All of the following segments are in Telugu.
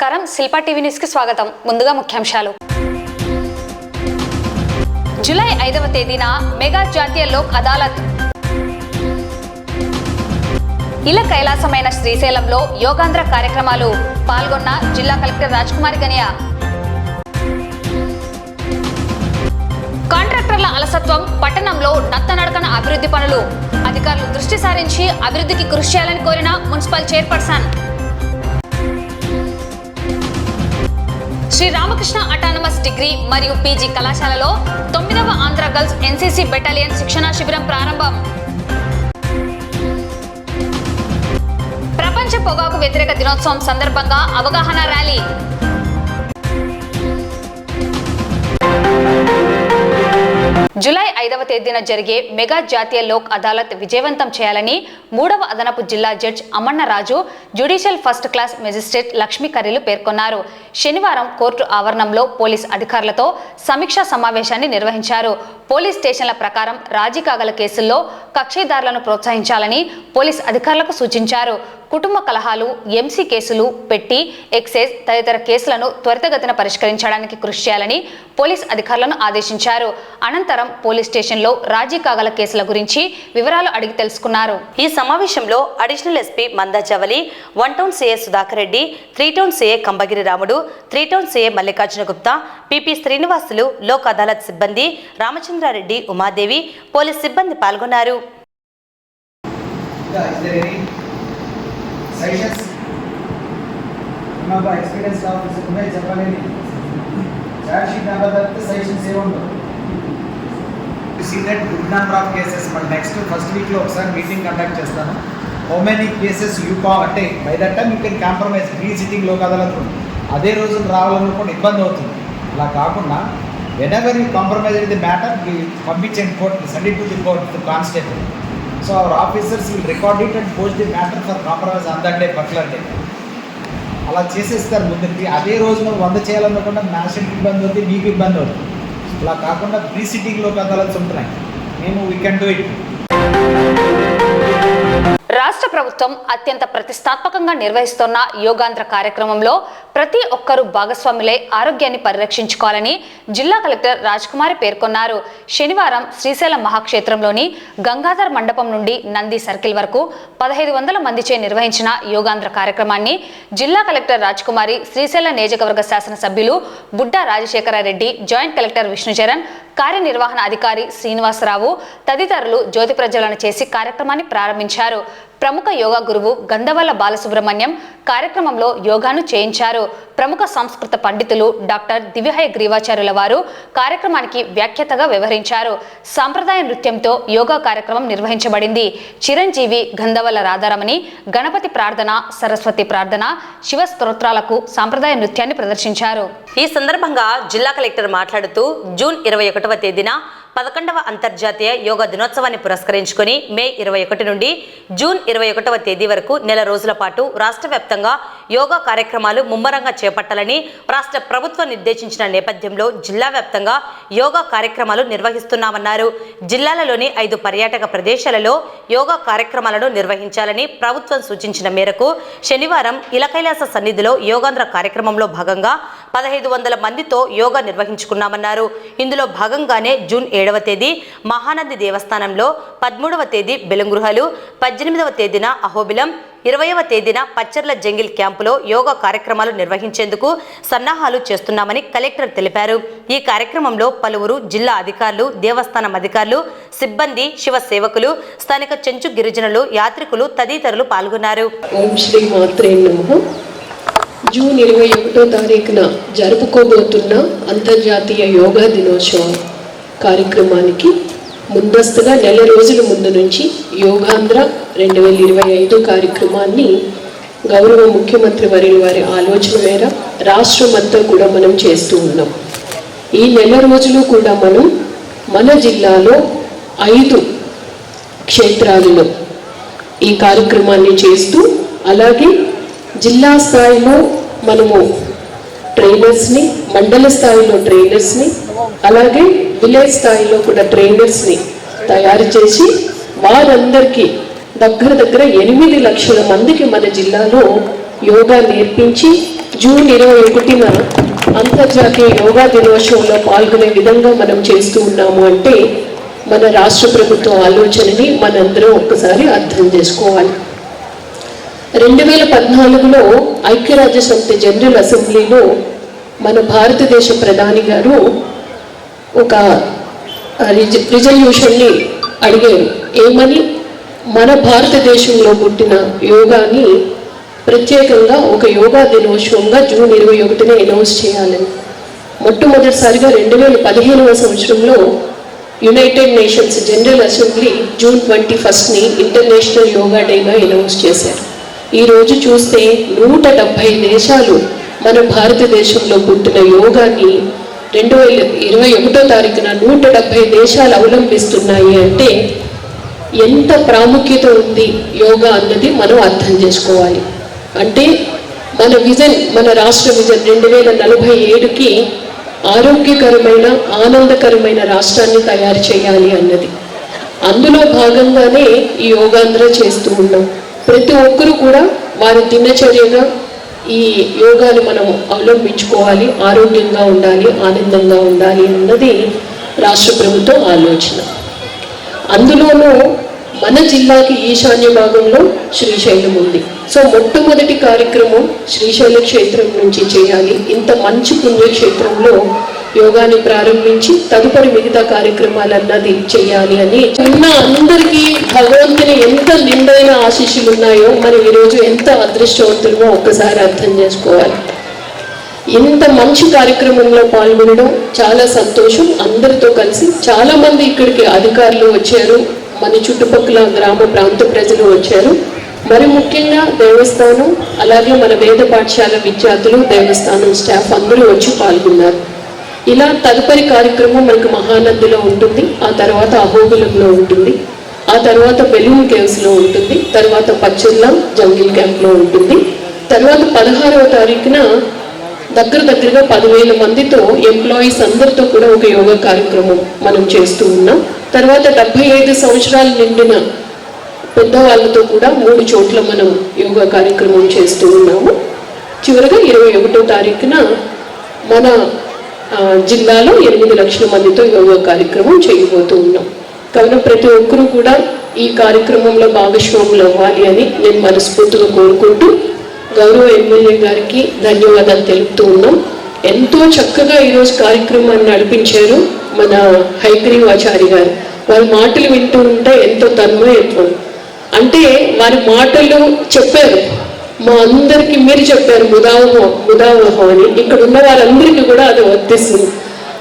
నమస్కారం శిల్పా టీవీ న్యూస్ కి స్వాగతం. ముందుగా ముఖ్యాంశాలు. జూలై 5వ తేదీన మెగా జాతీయ లోక్ అదాలత్. ఇల కైలాసమైన శ్రీశైలంలో యోగాంధ్ర కార్యక్రమాలు. పాల్గొన్న జిల్లా కలెక్టర్ రాజ్కుమారి గనియా. కాంట్రాక్టర్ల అలసత్వం, పట్టణంలో నత్తనడకన అభివృద్ధి పనులు. అధికారులు దృష్టి సారించి అభివృద్ధికి కృషి చేయాలని కోరిన municipal chairperson. Shri Ramakrishna autonomous degree మరియు పీజీ కళాశాలలో 9వ ఆంధ్ర గర్ల్స్ ఎన్సీసీ బెటాలియన్ శిక్షణా శిబిరం ప్రారంభం. ప్రపంచ పొగాకు వ్యతిరేక దినోత్సవం సందర్భంగా అవగాహన ర్యాలీ. జూలై 5వ తేదీన జరిగే మెగా జాతీయ లోక్ అదాలత్ విజయవంతం చేయాలని 3వ అదనపు జిల్లా జడ్జ్ అమన్నరాజు, judicial first class magistrate Lakshmi కర్రీలు పేర్కొన్నారు. శనివారం కోర్టు ఆవరణంలో పోలీస్ అధికారులతో సమీక్షా సమావేశాన్ని నిర్వహించారు. పోలీస్ స్టేషన్ల ప్రకారం రాజీ కాగల కేసుల్లో కక్షిదారులను ప్రోత్సహించాలని పోలీస్ అధికారులకు సూచించారు. కుటుంబ కలహాలు, ఎంసీ కేసులు, పెట్టి, ఎక్సైజ్ తదితర కేసులను త్వరితగతిన పరిష్కరించడానికి కృషి చేయాలని పోలీస్ అధికారులను ఆదేశించారు. అనంతరం పోలీస్ స్టేషన్లో రాజీ కాగల కేసుల గురించి వివరాలు అడిగి తెలుసుకున్నారు. ఈ సమావేశంలో additional SP Manda Chavali, 1 town CA Sudhakar Reddy, 3 town CA Kambagiri Ramudu, 3 town CA Mallikarjuna Gupta, PP Srinivasulu, Lok Adalat సిబ్బంది రామచంద్రారెడ్డి, ఉమాదేవి, పోలీస్ సిబ్బంది పాల్గొన్నారు. Sessions. Remember, experience officer ఉన్నాయి చెప్పలేని చార్జ్ షీట్ నెంబర్ తప్పితే సజెషన్స్ ఏముండవు. See that good number of cases మన నెక్స్ట్ ఫస్ట్ వీక్లో ఒకసారి మీటింగ్ కండక్ట్ చేస్తాను. హౌ మెనీ కేసెస్ యూ అంటే by that time you can compromise. Pre sitting Lok Adalat అదే రోజు రావాలనుకోండి ఇబ్బంది అవుతుంది. అలా కాకుండా whenever you compromise with the matter పంపించండి court, send it to the court to constable. So our officers will record it and post the matter for compromise on that day, particular day. అలా చేసేస్తారు ముందుకి. అదే రోజు మనం 100 చేయాలనుకుంటే మ్యాషన్ ఇబ్బంది అవుతుంది, మీకు ఇబ్బంది అవుతుంది. అలా కాకుండా ప్రీ సిట్టింగ్లో కదలాల్సి ఉంటున్నాయి. మేము వీ కెన్ డూ ఇట్. రాష్ట్ర ప్రభుత్వం అత్యంత ప్రతిష్టాత్మకంగా నిర్వహిస్తున్న యోగాంధ్ర కార్యక్రమంలో ప్రతి ఒక్కరూ భాగస్వాములై ఆరోగ్యాన్ని పరిరక్షించుకోవాలని జిల్లా కలెక్టర్ రాజ్కుమారి పేర్కొన్నారు. శనివారం శ్రీశైలం మహాక్షేత్రంలోని గంగాధర్ మండపం నుండి నంది సర్కిల్ వరకు 1500 మందిచే నిర్వహించిన యోగాంధ్ర కార్యక్రమాన్ని జిల్లా కలెక్టర్ రాజ్కుమారి, శ్రీశైల నియోజకవర్గ శాసనసభ్యులు బుడ్డా రాజశేఖరారెడ్డి, జాయింట్ కలెక్టర్ విష్ణుచరణ్, కార్యనిర్వహణ అధికారి శ్రీనివాసరావు తదితరులు జ్యోతి ప్రజ్వలన చేసి కార్యక్రమాన్ని ప్రారంభించారు. ప్రముఖ యోగా గురువు గంధవల్ల బాలసుబ్రహ్మణ్యం కార్యక్రమంలో యోగాను చేయించారు. ప్రముఖ సంస్కృత పండితులు డాక్టర్ దివ్యహయ గ్రీవాచార్యుల వారు కార్యక్రమానికి వ్యాఖ్యాతగా వ్యవహరించారు. సాంప్రదాయ నృత్యంతో యోగా కార్యక్రమం నిర్వహించబడింది. చిరంజీవి, గంధవల్ల రాధారమణి, గణపతి ప్రార్థన, సరస్వతి ప్రార్థన, శివ స్తోత్రాలకు సాంప్రదాయ నృత్యాన్ని ప్రదర్శించారు. ఈ సందర్భంగా జిల్లా కలెక్టర్ మాట్లాడుతూ జూన్ 21వ తేదీన 11వ అంతర్జాతీయ యోగా దినోత్సవాన్ని పురస్కరించుకొని మే 21 నుండి జూన్ 21వ తేదీ వరకు నెల రోజుల పాటు రాష్ట్ర వ్యాప్తంగా యోగా కార్యక్రమాలు ముమ్మరంగా చేపట్టాలని రాష్ట్ర ప్రభుత్వం నిర్దేశించిన నేపథ్యంలో జిల్లా వ్యాప్తంగా యోగా కార్యక్రమాలు నిర్వహిస్తున్నామన్నారు. జిల్లాలలోని 5 పర్యాటక ప్రదేశాలలో యోగా కార్యక్రమాలను నిర్వహించాలని ప్రభుత్వం సూచించిన మేరకు శనివారం ఇలకైలాస సన్నిధిలో యోగాంధ్ర కార్యక్రమంలో భాగంగా 1500 మందితో యోగా నిర్వహించుకున్నామన్నారు. ఇందులో భాగంగానే జూన్ 7వ తేదీ మహానంది దేవస్థానంలో, 13వ తేదీ బెలంగృహలు, 18వ తేదీన అహోబిలం, 20వ తేదీన పచ్చర్ల జంగిల్ క్యాంపులో యోగా కార్యక్రమాలు నిర్వహించేందుకు సన్నాహాలు చేస్తున్నామని కలెక్టర్ తెలిపారు. ఈ కార్యక్రమంలో పలువురు జిల్లా అధికారులు, దేవస్థానం అధికారులు, సిబ్బంది, శివ సేవకులు, స్థానిక చెంచు గిరిజనులు, యాత్రికులు తదితరులు పాల్గొన్నారు. ఓం శ్రీ మాత్రే నమః. జూన్ 21వ తారీఖున జరుపుకోబోతున్న అంతర్జాతీయ యోగా దినోత్సవం కార్యక్రమానికి ముందస్తుగా నెల రోజుల ముందు నుంచి యోగాంధ్ర 2025 కార్యక్రమాన్ని గౌరవ ముఖ్యమంత్రి వర్యుల వారి ఆలోచన మేర రాష్ట్రమంతా కూడా మనం చేస్తూ ఉన్నాం. ఈ నెల రోజులు కూడా మనం మన జిల్లాలో 5 క్షేత్రాలలో ఈ కార్యక్రమాన్ని చేస్తూ, అలాగే జిల్లా స్థాయిలో మనము ట్రైనర్స్ని, మండల స్థాయిలో ట్రైనర్స్ని, అలాగే విలేజ్ స్థాయిలో కూడా ట్రైనర్స్ని తయారు చేసి వారందరికీ దగ్గర 8 లక్షల మందికి మన జిల్లాలో యోగా నేర్పించి జూన్ 21న అంతర్జాతీయ యోగా దినోత్సవంలో పాల్గొనే విధంగా మనం చేస్తూ ఉన్నాము అంటే మన రాష్ట్ర ప్రభుత్వ ఆలోచనని మనందరం ఒక్కసారి అర్థం చేసుకోవాలి. 2014లో ఐక్యరాజ్య సమితి జనరల్ అసెంబ్లీలో మన భారతదేశ ప్రధాని గారు ఒక రిజల్యూషన్ని అడిగారు. ఏమని? మన భారతదేశంలో పుట్టిన యోగాని ప్రత్యేకంగా ఒక యోగా దినోత్సవంగా జూన్ 21న అనౌన్స్ చేయాలని. మొట్టమొదటిసారిగా 2015వ సంవత్సరంలో United Nations General Assembly June 21ని ఇంటర్నేషనల్ యోగా డేగా అనౌన్స్ చేశారు. ఈరోజు చూస్తే 170 దేశాలు మన భారతదేశంలో పుట్టిన యోగాని 2021వ తారీఖున 170 దేశాలు అవలంబిస్తున్నాయి అంటే ఎంత ప్రాముఖ్యత ఉంది యోగా అన్నది మనం అర్థం చేసుకోవాలి. అంటే మన విజన్, మన రాష్ట్ర విజన్ 2047కి ఆరోగ్యకరమైన ఆనందకరమైన రాష్ట్రాన్ని తయారు చేయాలి అన్నది. అందులో భాగంగానే ఈ యోగాంధ్ర చేస్తూ ఉన్నాం. ప్రతి ఒక్కరూ కూడా వారి దినచర్యగా ఈ యోగాని మనం అవలంబించుకోవాలి, ఆరోగ్యంగా ఉండాలి, ఆనందంగా ఉండాలి అన్నది రాష్ట్ర ప్రభుత్వం ఆలోచన. అందులోనూ మన జిల్లాకి ఈశాన్య భాగంలో శ్రీశైలం ఉంది. సో మొట్టమొదటి కార్యక్రమం శ్రీశైల క్షేత్రం నుంచి చేయాలి. ఇంత మంచి పుణ్యక్షేత్రంలో యోగాని ప్రారంభించి తదుపరి మిగతా కార్యక్రమాలన్నది చేయాలి అని ఉన్న అందరికీ భగవంతుని ఎంత నిండైన ఆశీస్సులు ఉన్నాయో మనం ఈరోజు ఎంత అదృష్టవంతులమో ఒక్కసారి అర్థం చేసుకోవాలి. ఇంత మంచి కార్యక్రమంలో పాల్గొనడం చాలా సంతోషం. అందరితో కలిసి చాలా మంది ఇక్కడికి అధికారులు వచ్చారు, మన చుట్టుపక్కల గ్రామ ప్రాంత ప్రజలు వచ్చారు. మరి ముఖ్యంగా దేవస్థానం, అలాగే మన వేద పాఠశాల విద్యార్థులు, దేవస్థానం స్టాఫ్ అందరూ వచ్చి పాల్గొన్నారు. ఇలా తదుపరి కార్యక్రమం మనకు మహానందిలో ఉంటుంది, ఆ తర్వాత అహోబిలంలో ఉంటుంది, ఆ తర్వాత బెలూన్ కేవ్స్లో ఉంటుంది, తర్వాత పచ్చర్ల జంగిల్ క్యాంప్లో ఉంటుంది. తర్వాత 16వ తారీఖున దగ్గరగా 10,000 మందితో ఎంప్లాయీస్ అందరితో కూడా ఒక యోగా కార్యక్రమం మనం చేస్తూ ఉన్నాం. తర్వాత 75 సంవత్సరాలు నిండిన పెద్దవాళ్ళతో కూడా 3 చోట్ల మనం యోగా కార్యక్రమం చేస్తూ ఉన్నాము. చివరిగా 21వ తారీఖున మన జిల్లాలో 8 లక్షల మందితో యోగా కార్యక్రమం చేయబోతూ ఉన్నాం. కావున ప్రతి ఒక్కరూ కూడా ఈ కార్యక్రమంలో భాగస్వాములు అవ్వాలి అని నేను మనస్ఫూర్తిగా కోరుకుంటూ గౌరవ ఎమ్మెల్యే గారికి ధన్యవాదాలు తెలుపుతూ ఉన్నాం. ఎంతో చక్కగా ఈరోజు కార్యక్రమాన్ని నడిపించారు మన హైగ్రీవాచారి గారు. వారి మాటలు వింటూ ఉంటే ఎంతో తన్మయత్వం. అంటే వారి మాటలు చెప్పారు, మా అందరికీ మీరు చెప్పారు ముదావహం అని. ఇక్కడ ఉన్న వారందరికీ కూడా అది వర్తిస్తుంది.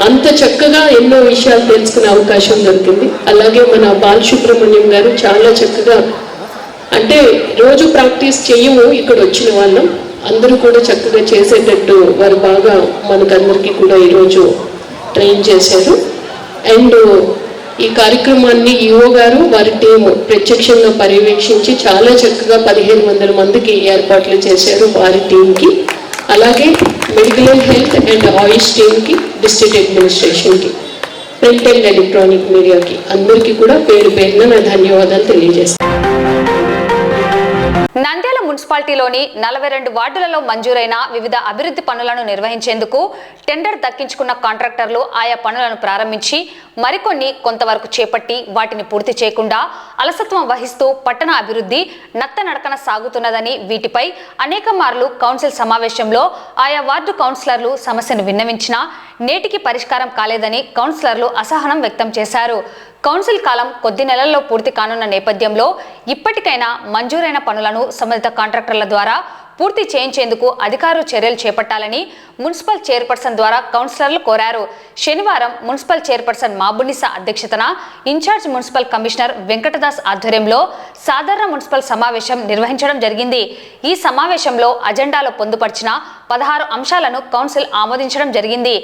అంత చక్కగా ఎన్నో విషయాలు తెలుసుకునే అవకాశం దొరికింది. అలాగే మన బాలసుబ్రహ్మణ్యం గారు చాలా చక్కగా, అంటే రోజు ప్రాక్టీస్ చేయము, ఇక్కడ వచ్చిన వాళ్ళం అందరూ కూడా చక్కగా చేసేటట్టు వారు బాగా మనకందరికీ కూడా ఈరోజు ట్రైన్ చేశారు. అండ్ ఈ కార్యక్రమాన్ని ఈఓ గారు వారి టీము ప్రత్యక్షంగా పర్యవేక్షించి చాలా చక్కగా 1,500 మందికి ఏర్పాట్లు చేశారు వారి టీంకి. అలాగే మెడికల్ అండ్ హెల్త్ అండ్ ఆయుష్ టీమ్కి, డిస్ట్రిక్ట్ అడ్మినిస్ట్రేషన్కి, ప్రింట్ అండ్ ఎలక్ట్రానిక్ మీడియాకి అందరికీ కూడా పేరు పేరున నా ధన్యవాదాలు తెలియజేస్తాను. నంద్యాల మున్సిపాలిటీలోని 42 వార్డులలో మంజూరైన వివిధ అభివృద్ధి పనులను నిర్వహించేందుకు టెండర్ దక్కించుకున్న కాంట్రాక్టర్లు ఆయా పనులను ప్రారంభించి మరికొన్ని కొంతవరకు చేపట్టి వాటిని పూర్తి చేయకుండా అలసత్వం వహిస్తూ పట్టణ అభివృద్ధి నత్తనడకన సాగుతున్నదని, వీటిపై అనేక మార్లు కౌన్సిల్ సమావేశంలో ఆయా వార్డు కౌన్సిలర్లు సమస్యను విన్నవించినా నేటికి పరిష్కారం కాలేదని కౌన్సిలర్లు అసహనం వ్యక్తం చేశారు. కౌన్సిల్ కాలం కొద్ది నెలల్లో పూర్తి కానున్న నేపథ్యంలో ఇప్పటికైనా మంజూరైన పనులను సంబంధిత కాంట్రాక్టర్ల ద్వారా పూర్తి చేయించేందుకు అధికారులు చర్యలు చేపట్టాలని మున్సిపల్ చైర్పర్సన్ ద్వారా కౌన్సిలర్లు కోరారు. శనివారం మున్సిపల్ చైర్పర్సన్ మాబునిసా అధ్యక్షతన ఇన్ఛార్జ్ మున్సిపల్ కమిషనర్ వెంకటదాస్ ఆధ్వర్యంలో సాధారణ మున్సిపల్ సమావేశం నిర్వహించడం జరిగింది. ఈ సమావేశంలో అజెండాలో పొందుపరిచిన 16 అంశాలను కౌన్సిల్ ఆమోదించడం జరిగింది.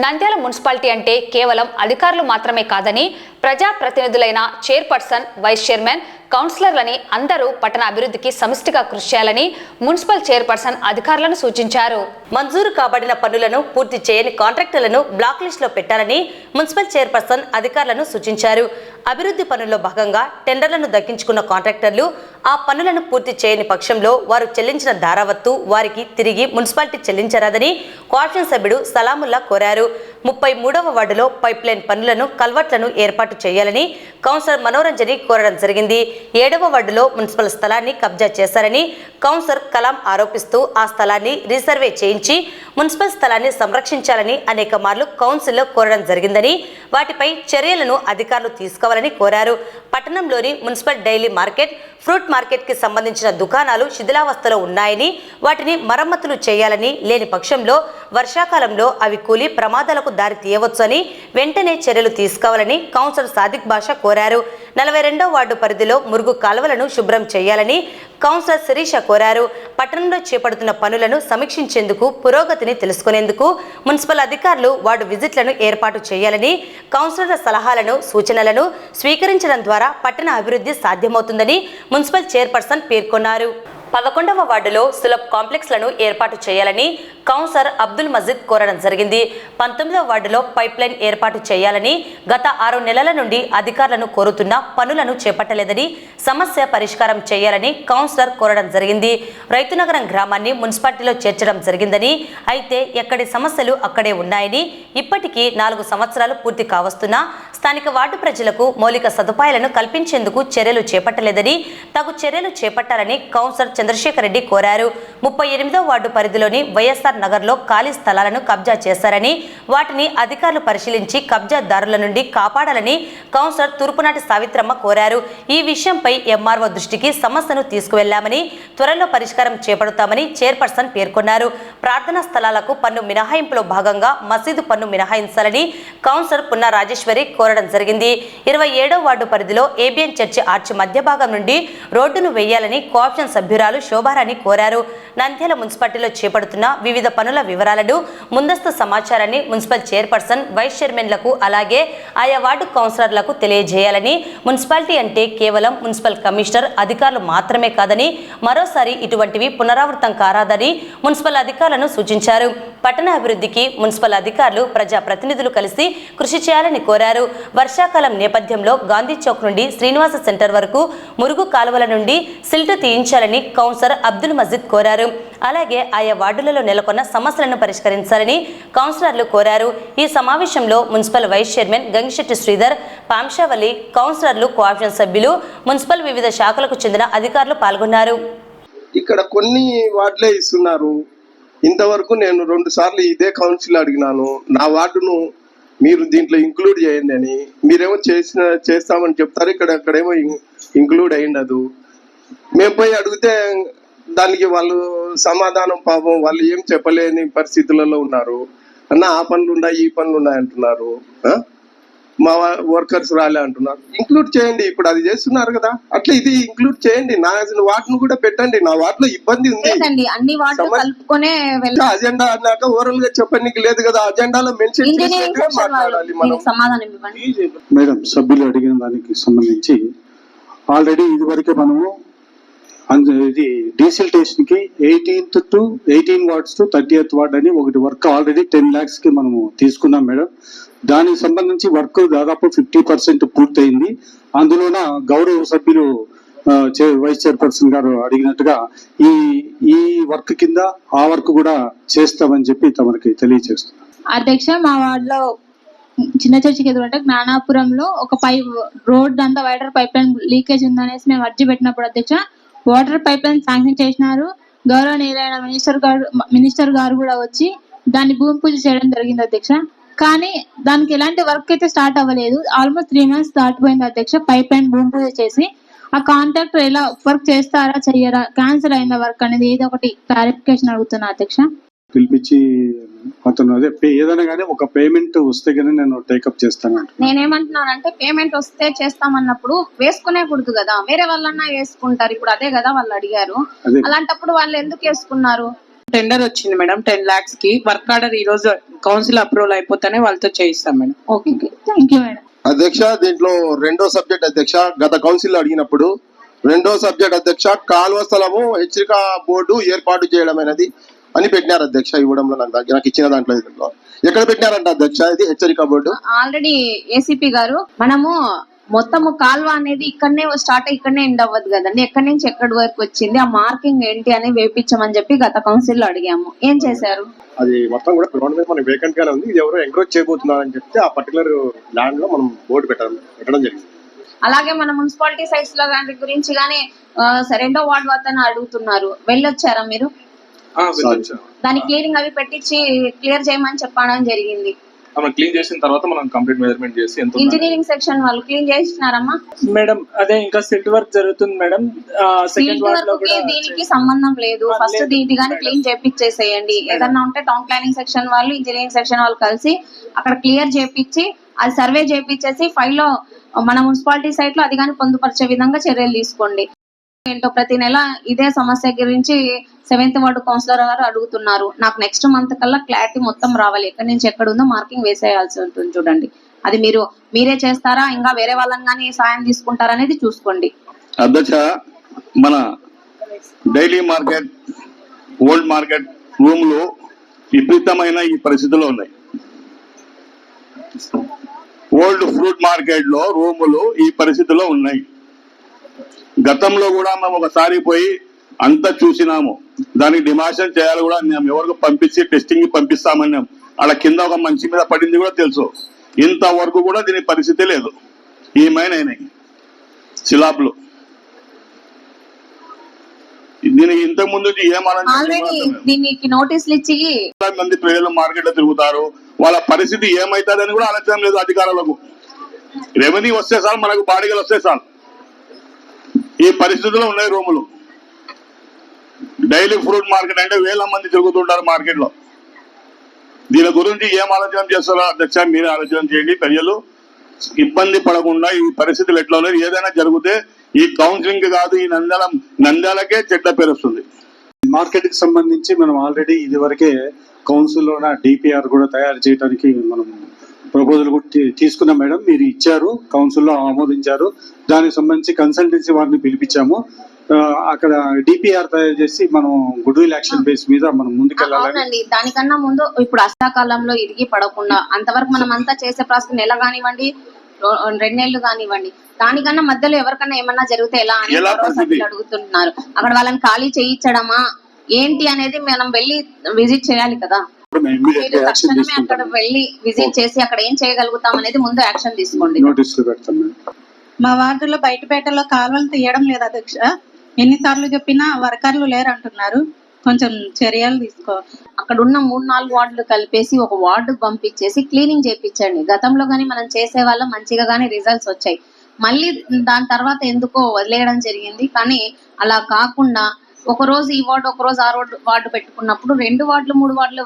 నంద్యాల మున్సిపాలిటీ అంటే కేవలం అధికారులు మాత్రమే కాదని ప్రజాప్రతినిధులైన చైర్పర్సన్, వైస్ చైర్మన్, కౌన్సిలర్లని అందరూ పట్టణ అభివృద్ధికి సమిష్టిగా కృషి చేయాలని మున్సిపల్ చైర్పర్సన్ అధికారులను సూచించారు. మంజూరు కాబడిన పనులను పూర్తి చేయని కాంట్రాక్టర్లను బ్లాక్ లిస్ట్ లో పెట్టాలని మున్సిపల్ చైర్పర్సన్ అధికారులను సూచించారు. అభివృద్ధి పనుల్లో భాగంగా టెండర్లను దక్కించుకున్న కాంట్రాక్టర్లు ఆ పనులను పూర్తి చేయని పక్షంలో వారు చెల్లించిన ధారావత్తు వారికి తిరిగి మున్సిపాలిటీ చెల్లించరాదని కోఆప్షన్ సభ్యుడు సలాముల్లా కోరారు. 33వ వార్డులో పైప్లైన్ పనులను కల్వర్ట్లను ఏర్పాటు చేయాలని కౌన్సిలర్ మనోరంజని కోరడం జరిగింది. 7వ వార్డులో మున్సిపల్ స్థలాన్ని కబ్జా చేశారని కౌన్సిలర్ కలాం ఆరోపిస్తూ ఆ స్థలాన్ని రీసర్వే చేయించి మున్సిపల్ స్థలాన్ని సంరక్షించాలని అనేక మార్లు కౌన్సిల్లో కోరడం జరిగిందని వాటిపై చర్యలను అధికారులు తీసుకోవాలని కోరారు. పట్టణంలోని మున్సిపల్ డైలీ మార్కెట్, ఫ్రూట్ మార్కెట్కి సంబంధించిన దుకాణాలు శిథిలావస్థలో ఉన్నాయని వాటిని మరమ్మతులు చేయాలని, లేని పక్షంలో వర్షాకాలంలో అవి కూలి ప్రమాదాలకు దారి తీయవచ్చని వెంటనే చర్యలు తీసుకోవాలని కౌన్సిలర్ సాదిక్ బాషా కోరారు. 42వ వార్డు పరిధిలో మురుగు కాలువలను శుభ్రం చేయాలని కౌన్సిలర్ శిరీష కోరారు. పట్టణంలో చేపడుతున్న పనులను సమీక్షించేందుకు, పురోగతిని తెలుసుకునేందుకు మున్సిపల్ అధికారులు వార్డు విజిట్లను ఏర్పాటు చేయాలని, కౌన్సిలర్ల సలహాలను, సూచనలను స్వీకరించడం ద్వారా పట్టణ అభివృద్ధి సాధ్యమవుతుందని మున్సిపల్ చైర్పర్సన్ పేర్కొన్నారు. 11వ వార్డులో సులభ్ కాంప్లెక్స్లను ఏర్పాటు చేయాలని కౌన్సిలర్ అబ్దుల్ మజీద్ కోరడం జరిగింది. 19వ వార్డులో పైప్లైన్ ఏర్పాటు చేయాలని గత 6 నెలల నుండి అధికారులను కోరుతున్న పనులను చేపట్టలేదని, సమస్య పరిష్కారం చేయాలని కౌన్సిలర్ కోరడం జరిగింది. రైతునగరం గ్రామాన్ని మున్సిపాలిటీలో చేర్చడం జరిగిందని, అయితే ఎక్కడి సమస్యలు అక్కడే ఉన్నాయని, ఇప్పటికీ 4 సంవత్సరాలు పూర్తి కావస్తున్నా స్థానిక వార్డు ప్రజలకు మౌలిక సదుపాయాలను కల్పించేందుకు చర్యలు చేపట్టలేదని, తగు చర్యలు చేపట్టాలని కౌన్సిలర్ చంద్రశేఖర్ రెడ్డి కోరారు. 38వ వార్డు పరిధిలోని వైఎస్ఆర్ నగర్లో ఖాళీ స్థలాలను కబ్జా చేశారని, వాటిని అధికారులు పరిశీలించి కబ్జాదారుల నుండి కాపాడాలని కౌన్సిలర్ తూర్పునాటి సావిత్రమ్మ కోరారు. ఈ విషయంపై ఎంఆర్ఓ దృష్టికి సమస్యను తీసుకువెళ్లామని, త్వరలో పరిష్కారం చేపడతామని చైర్పర్సన్ పేర్కొన్నారు. ప్రార్థనా స్థలాలకు పన్ను మినహాయింపులో భాగంగా మసీదు పన్ను మినహాయించాలని కౌన్సిలర్ పున్నా రాజేశ్వరి కోరడం జరిగింది. 27వ వార్డు పరిధిలో ఏబిఎన్ చర్చి ఆర్చి మధ్య భాగం నుండి రోడ్డును వేయాలని కోఆప్షన్ సభ్యురాలు శోభారాణి కోరారు. నంద్యాల మున్సిపాలిటీలో చేపడుతున్న వివిధ పనుల వివరాలను, ముందస్తు సమాచారాన్ని మున్సిపల్ చైర్పర్సన్, వైస్ చైర్మన్లకు అలాగే ఆయా వార్డు కౌన్సిలర్లకు తెలియజేయాలని, మున్సిపాలిటీ అంటే కేవలం మున్సిపల్ కమిషనర్, అధికారులు మాత్రమే కాదని, మరోసారి ఇటువంటివి పునరావృతం కారాదని మున్సిపల్ అధికారులను సూచించారు. పట్టణ అభివృద్ధికి మున్సిపల్ అధికారులు, ప్రజాప్రతినిధులు కలిసి కృషి చేయాలని కోరారు. వర్షాకాలం నేపథ్యంలో గాంధీ చౌక్ నుండి శ్రీనివాస సెంటర్ వరకు మురుగు కాలువల నుండి సిల్ట్ తీయించాలని కౌన్సిలర్ అబ్దుల్ మజీద్ కోరారు. అలాగే ఆయా వార్డులలో నెలకొన్న సమస్యలను పరిష్కరించాలని కౌన్సిలర్లు కోరారు. ఈ సమావేశంలో municipal vice chairman Gangishetti Sridhar, పాంశావలి, కౌన్సిలర్లు, కోఆప్షన్ సభ్యులు, మున్సిపల్ వివిధ శాఖలకు చెందిన అధికారులు పాల్గొన్నారు. ఇక్కడ కొన్ని వార్డులే ఇస్తున్నారు. ఇంతవరకు నేను 2 సార్లు ఇదే కౌన్సిల్ అడిగినాను, నా వార్డును మీరు దీంట్లో ఇంక్లూడ్ చేయండి అని. మీరేమో చేస్తామని చెప్తారు, ఇక్కడేమో ఇంక్లూడ్ అయ్యిండదు. మేము పోయి అడిగితే దానికి వాళ్ళు సమాధానం, పాపం వాళ్ళు ఏం చెప్పలేని పరిస్థితులలో ఉన్నారు. అన్న ఆ పనులు ఉన్నాయి, ఈ పనులు ఉన్నాయి అంటున్నారు, మా వర్కర్స్ రాలే అంటున్నారు. ఇంక్లూడ్ చేయండి, ఇప్పుడు అది చేస్తున్నారు కదా, అట్లా ఇది ఇంక్లూడ్ చేయండి. నా వార్డును కూడా పెట్టండి. నా వార్డులో ఇబ్బంది ఉంది, అజెండా అన్నాక ఓరల్ గా చెప్పడానికి లేదు కదా, అజెండాలో మెన్షన్ చేసి మాట్లాడాలి మనం. మేడం, సభ్యులు అడిగిన దానికి సంబంధించి ఆల్రెడీ ఇదివరకే మనము ఇది డీసిల్టేషన్ కి 18th to 18 wards to 30th ward అని ఒకటి వర్క్ ఆల్రెడీ 10 lakhs కి మనము తీసుకున్నాం మేడం. దానికి సంబంధించి వర్క్ దాదాపు 50% పూర్తయింది. అందులోన గౌరవ సభ్యులు వైస్ చైర్పర్సన్ గారు అడిగినట్టుగా ఈ వర్క్ కింద ఆ వర్క్ కూడా చేస్తామని చెప్పి తమకి తెలియజేస్తున్నాం. అధ్యక్ష, మా వార్డులో చిన్న చర్చికి ఎదురంటే జ్ఞానాపురంలో ఒక రోడ్ అంతా వాటర్ పైప్ లైన్ లీకేజ్ ఉందనేసి మేము అర్జీ పెట్టినప్పుడు అధ్యక్ష, వాటర్ పైప్ లైన్ శాంక్షన్ చేసినారు. గౌరవనీయులైన మినిస్టర్ గారు కూడా వచ్చి దాన్ని భూమి పూజ చేయడం జరిగింది అధ్యక్ష. కానీ దానికి ఎలాంటి వర్క్ అయితే స్టార్ట్ అవ్వలేదు. ఆల్మోస్ట్ 3 months దాటిపోయింది అధ్యక్ష. పైప్ లైన్ భూమి పూజ చేసి ఆ కాంట్రాక్టర్ ఎలా వర్క్ చేస్తారా చెయ్యరా, క్యాన్సిల్ అయిందా వర్క్ అనేది ఏదో ఒకటి క్లారిఫికేషన్ అడుగుతున్నా అధ్యక్ష. పిలిపించి అతను అదే ఏదైనా కానీ ఒక పేమెంట్ వస్తే కానీ నేను టేకప్ చేస్తాను. నేనేమంటున్నానంటే పేమెంట్ వస్తే చేస్తామన్నప్పుడు వేసుకునేకూడదు కదా, వేరే వాళ్ళన్నా వేసుకుంటారు. ఇప్పుడు అదే కదా వాళ్ళు అడిగారు, అలాంటప్పుడు వాళ్ళు ఎందుకు వేసుకున్నారు? టెండర్ వచ్చింది మేడం 10 lakhs కి. వర్క్ ఆర్డర్ ఈ రోజు కౌన్సిల్ అప్రూవల్ అయిపోతేనే వాళ్ళతో చేయిస్తాం madam. Okay, thank you madam. అధ్యక్ష, దీంట్లో 2వ సబ్జెక్ట్ అధ్యక్ష, గత కౌన్సిల్ అడిగినప్పుడు 2వ సబ్జెక్ట్ అధ్యక్ష, కాలువ స్థలము హెచ్చరిక బోర్డు ఏర్పాటు చేయడం అనేది అని పెట్టినారు అధ్యక్ష. ఇవ్వడంలో నాకు ఇచ్చిన దాంట్లో ఎక్కడ పెట్టినారంట అధ్యక్ష ఇది హెచ్చరిక బోర్డు? ఆల్రెడీ ఏసీపీ గారు మనము మొత్తము కాల్వ అనేది ఇక్కడనే స్టార్ట్ ఇక్కడనే ఎండ్ అవ్వదు కదండి, ఎక్కడి నుంచి ఎక్కడి వరకు వచ్చింది, ఆ మార్కింగ్ ఏంటి అని వేపించమని చెప్పి గత కౌన్సిల్ లో అడిగాము. ఏం చేశారు? అది మొత్తం కూడా గ్రౌండ్ మీద మనకి వేకెంట్ గానే ఉంది. ఇది ఎవరో ఎంక్రోచ్ చేయబోతున్నారని చెప్తే ఆ పర్టికులర్ ల్యాండ్ లో మనం బోర్డు పెట్టడం జరిగింది. అలాగే మన మున్సిపాలిటీ సైట్స్ లో దాని గురించి గానీ రెండో వార్డు వద్ద అడుగుతున్నారు, వెళ్ళొచ్చారా మీరు? దాని క్లియరింగ్ అవి పెట్టించి క్లియర్ చేయమని చెప్పడం జరిగింది. క్లీన్ చేసిన తర్వాత మనం కంప్లీట్ మెజర్మెంట్ చేసి ఇంజనీరింగ్ సెక్షన్ వాళ్ళు క్లీన్ చేసినారమ్మా మేడం? అదే ఇంకా సిల్ట్ వర్క్ జరుగుతుంది మేడం. సిల్ట్ వర్క్ దీనికి సంబంధం లేదు. ఫస్ట్ దీని గానీ క్లీన్ చేపించేసేయండి. ఏదన్నా ఉంటే టౌన్ ప్లానింగ్ సెక్షన్ వాళ్ళు ఇంజనీరింగ్ సెక్షన్ వాళ్ళు కలిసి అక్కడ క్లియర్ చేపించి అది సర్వే చేపించేసి ఫైల్లో మన మున్సిపాలిటీ సైట్ లో అది కానీ పొందుపరిచే విధంగా చర్యలు తీసుకోండి. ఏంటో ప్రతి నెల ఇదే సమస్య గురించి 7th వార్డు కౌన్సిలర్ గారు అడుగుతున్నారు. నాకు నెక్స్ట్ మంత్ కల్లా క్లారిటీ మొత్తం రావాలి, ఎక్కడి నుంచి ఎక్కడ ఉందో మార్కింగ్ వేసేయాల్సి ఉంటుంది. చూడండి, అది మీరే చేస్తారా, ఇంకా వేరే వాళ్ళని కానీ సాయం తీసుకుంటారా అనేది చూసుకోండి. అధ్యక్ష, మన డైలీ మార్కెట్, ఓల్డ్ మార్కెట్ రూమ్లు విపరీతమైన ఈ పరిస్థితుల్లో ఉన్నాయి. ఓల్డ్ ఫ్రూట్ మార్కెట్ లో రూములు ఈ పరిస్థితిలో ఉన్నాయి. గతంలో కూడా మేము ఒకసారి పోయి అంతా చూసినాము. దానికి డిమాషన్ చేయాలి కూడా మేము ఎవరికి పంపించి టెస్టింగ్ పంపిస్తామన్నాం. అలా కింద ఒక మంచి మీద పడింది కూడా తెలుసు. ఇంతవరకు కూడా దీని పరిస్థితి లేదు. ఏమైనాయి శిలాబ్లు దీనికి ఇంతకు ముందు దీనికి నోటీసులు ఇచ్చి మంది ప్రజలు మార్కెట్ లో తిరుగుతారు. వాళ్ళ పరిస్థితి ఏమైతుందని కూడా ఆలోచన లేదు అధికారులకు. రెవెన్యూ వస్తే సార్, మనకు బాడిగలు వస్తే సార్, ఈ పరిస్థితుల్లో ఉన్నాయి రూములు. డైలీ ఫ్రూట్ మార్కెట్ అంటే వేల మంది తిరుగుతుంటారు మార్కెట్ లో. దీని గురించి ఏం ఆలోచన చేస్తారో అధ్యక్ష, మీరే ఆలోచన చేయండి. ప్రజలు ఇబ్బంది పడకుండా ఈ పరిస్థితులు ఎట్లా ఉన్నాయి, ఏదైనా జరిగితే ఈ కౌన్సిలింగ్ కాదు, ఈ నంద్యాలకే చెడ్డ పేరు వస్తుంది. మార్కెట్ కి సంబంధించి మనం ఆల్రెడీ ఇది వరకే కౌన్సిల్ లో డిపిఆర్ కూడా తయారు చేయడానికి మనం ప్రపోజల్ కూడా తీసుకున్నాం మేడం. మీరు ఇచ్చారు, కౌన్సిల్లో ఆమోదించారు. దానికి సంబంధించి కన్సల్టెన్సీ వారిని పిలిపించాము. అక్కడ డిపిఆర్ తయారు చేసి మనం గుడ్ విల్ యాక్షన్ బేస్ మీద మనం ముందుకెళ్ళాలి. దానికన్నా ముందు ఇప్పుడు అష్టాకాలంలో ఇరిగి పడకుండా అంతవరకు మనం అంతా చేసే ప్రాసెస్ నెల కానివ్వండి, 2 నెలలు కానివ్వండి, దానికన్నా మధ్యలో ఎవరికన్నా ఏమన్నా జరిగితే ఎలా అని అడుగుతున్నారు. అక్కడ వాళ్ళని ఖాళీ చేయించడమా ఏంటి అనేది మనం వెళ్ళి విజిట్ చేయాలి కదా. మీరు తక్షణమే అక్కడ వెళ్ళి విజిట్ చేసి అక్కడ ఏం చేయగలుగుతాం అనేది ముందు యాక్షన్ తీసుకోండి. మా వార్డులో బయటపేటలో కాలువలు తీయడం లేదు అధ్యక్ష. ఎన్నిసార్లు చెప్పినా వర్కర్లు లేరు అంటున్నారు. కొంచెం చర్యలు తీసుకో. అక్కడ ఉన్న 3-4 వార్డులు కలిపేసి ఒక వార్డు పంపించేసి క్లీనింగ్ చేయించండి. గతంలో గానీ మనం చేసే వాళ్ళం మంచిగా గానీ రిజల్ట్స్ వచ్చాయి. మళ్ళీ దాని తర్వాత ఎందుకో వదిలేయడం జరిగింది. కానీ అలా కాకుండా ఒక రోజు ఈ వార్డు, ఒక రోజు ఆ వార్డు పెట్టుకున్నప్పుడు 2 వార్డులు 3 వార్డులు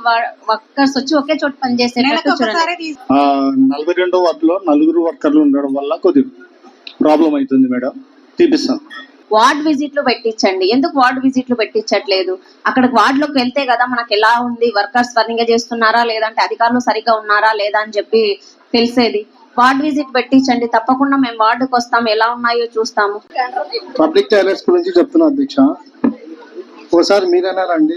వర్కర్స్ వచ్చి ఒకే చోట పనిచేసేటట్టు చూడండి. 42వ వార్డులో 4 వర్కర్లు ఉండడం వల్ల కొద్దిగా ప్రాబ్లం అవుతుంది మేడం. తీపిస్తాం. వార్డ్ విజిట్లు పెట్టించండి. ఎందుకు వార్డ్ విజిట్లు పెట్టించట్లేదు? అక్కడ వార్డులోకి వెళ్తే కదా మనకు ఎలా ఉంది, వర్కర్స్ సరిగ్గా చేస్తున్నారా లేదంటే అధికారులు సరిగ్గా ఉన్నారా లేదా అని చెప్పి తెలిసేది. వార్డ్ విజిట్ పెట్టించండి. తప్పకుండా మేము వార్డుకి వస్తాం, ఎలా ఉన్నాయో చూస్తాము. పబ్లిక్ టాయిలెట్స్ గురించి చెప్తున్నా అధ్యక్ష. ఒకసారి మీరేనారండి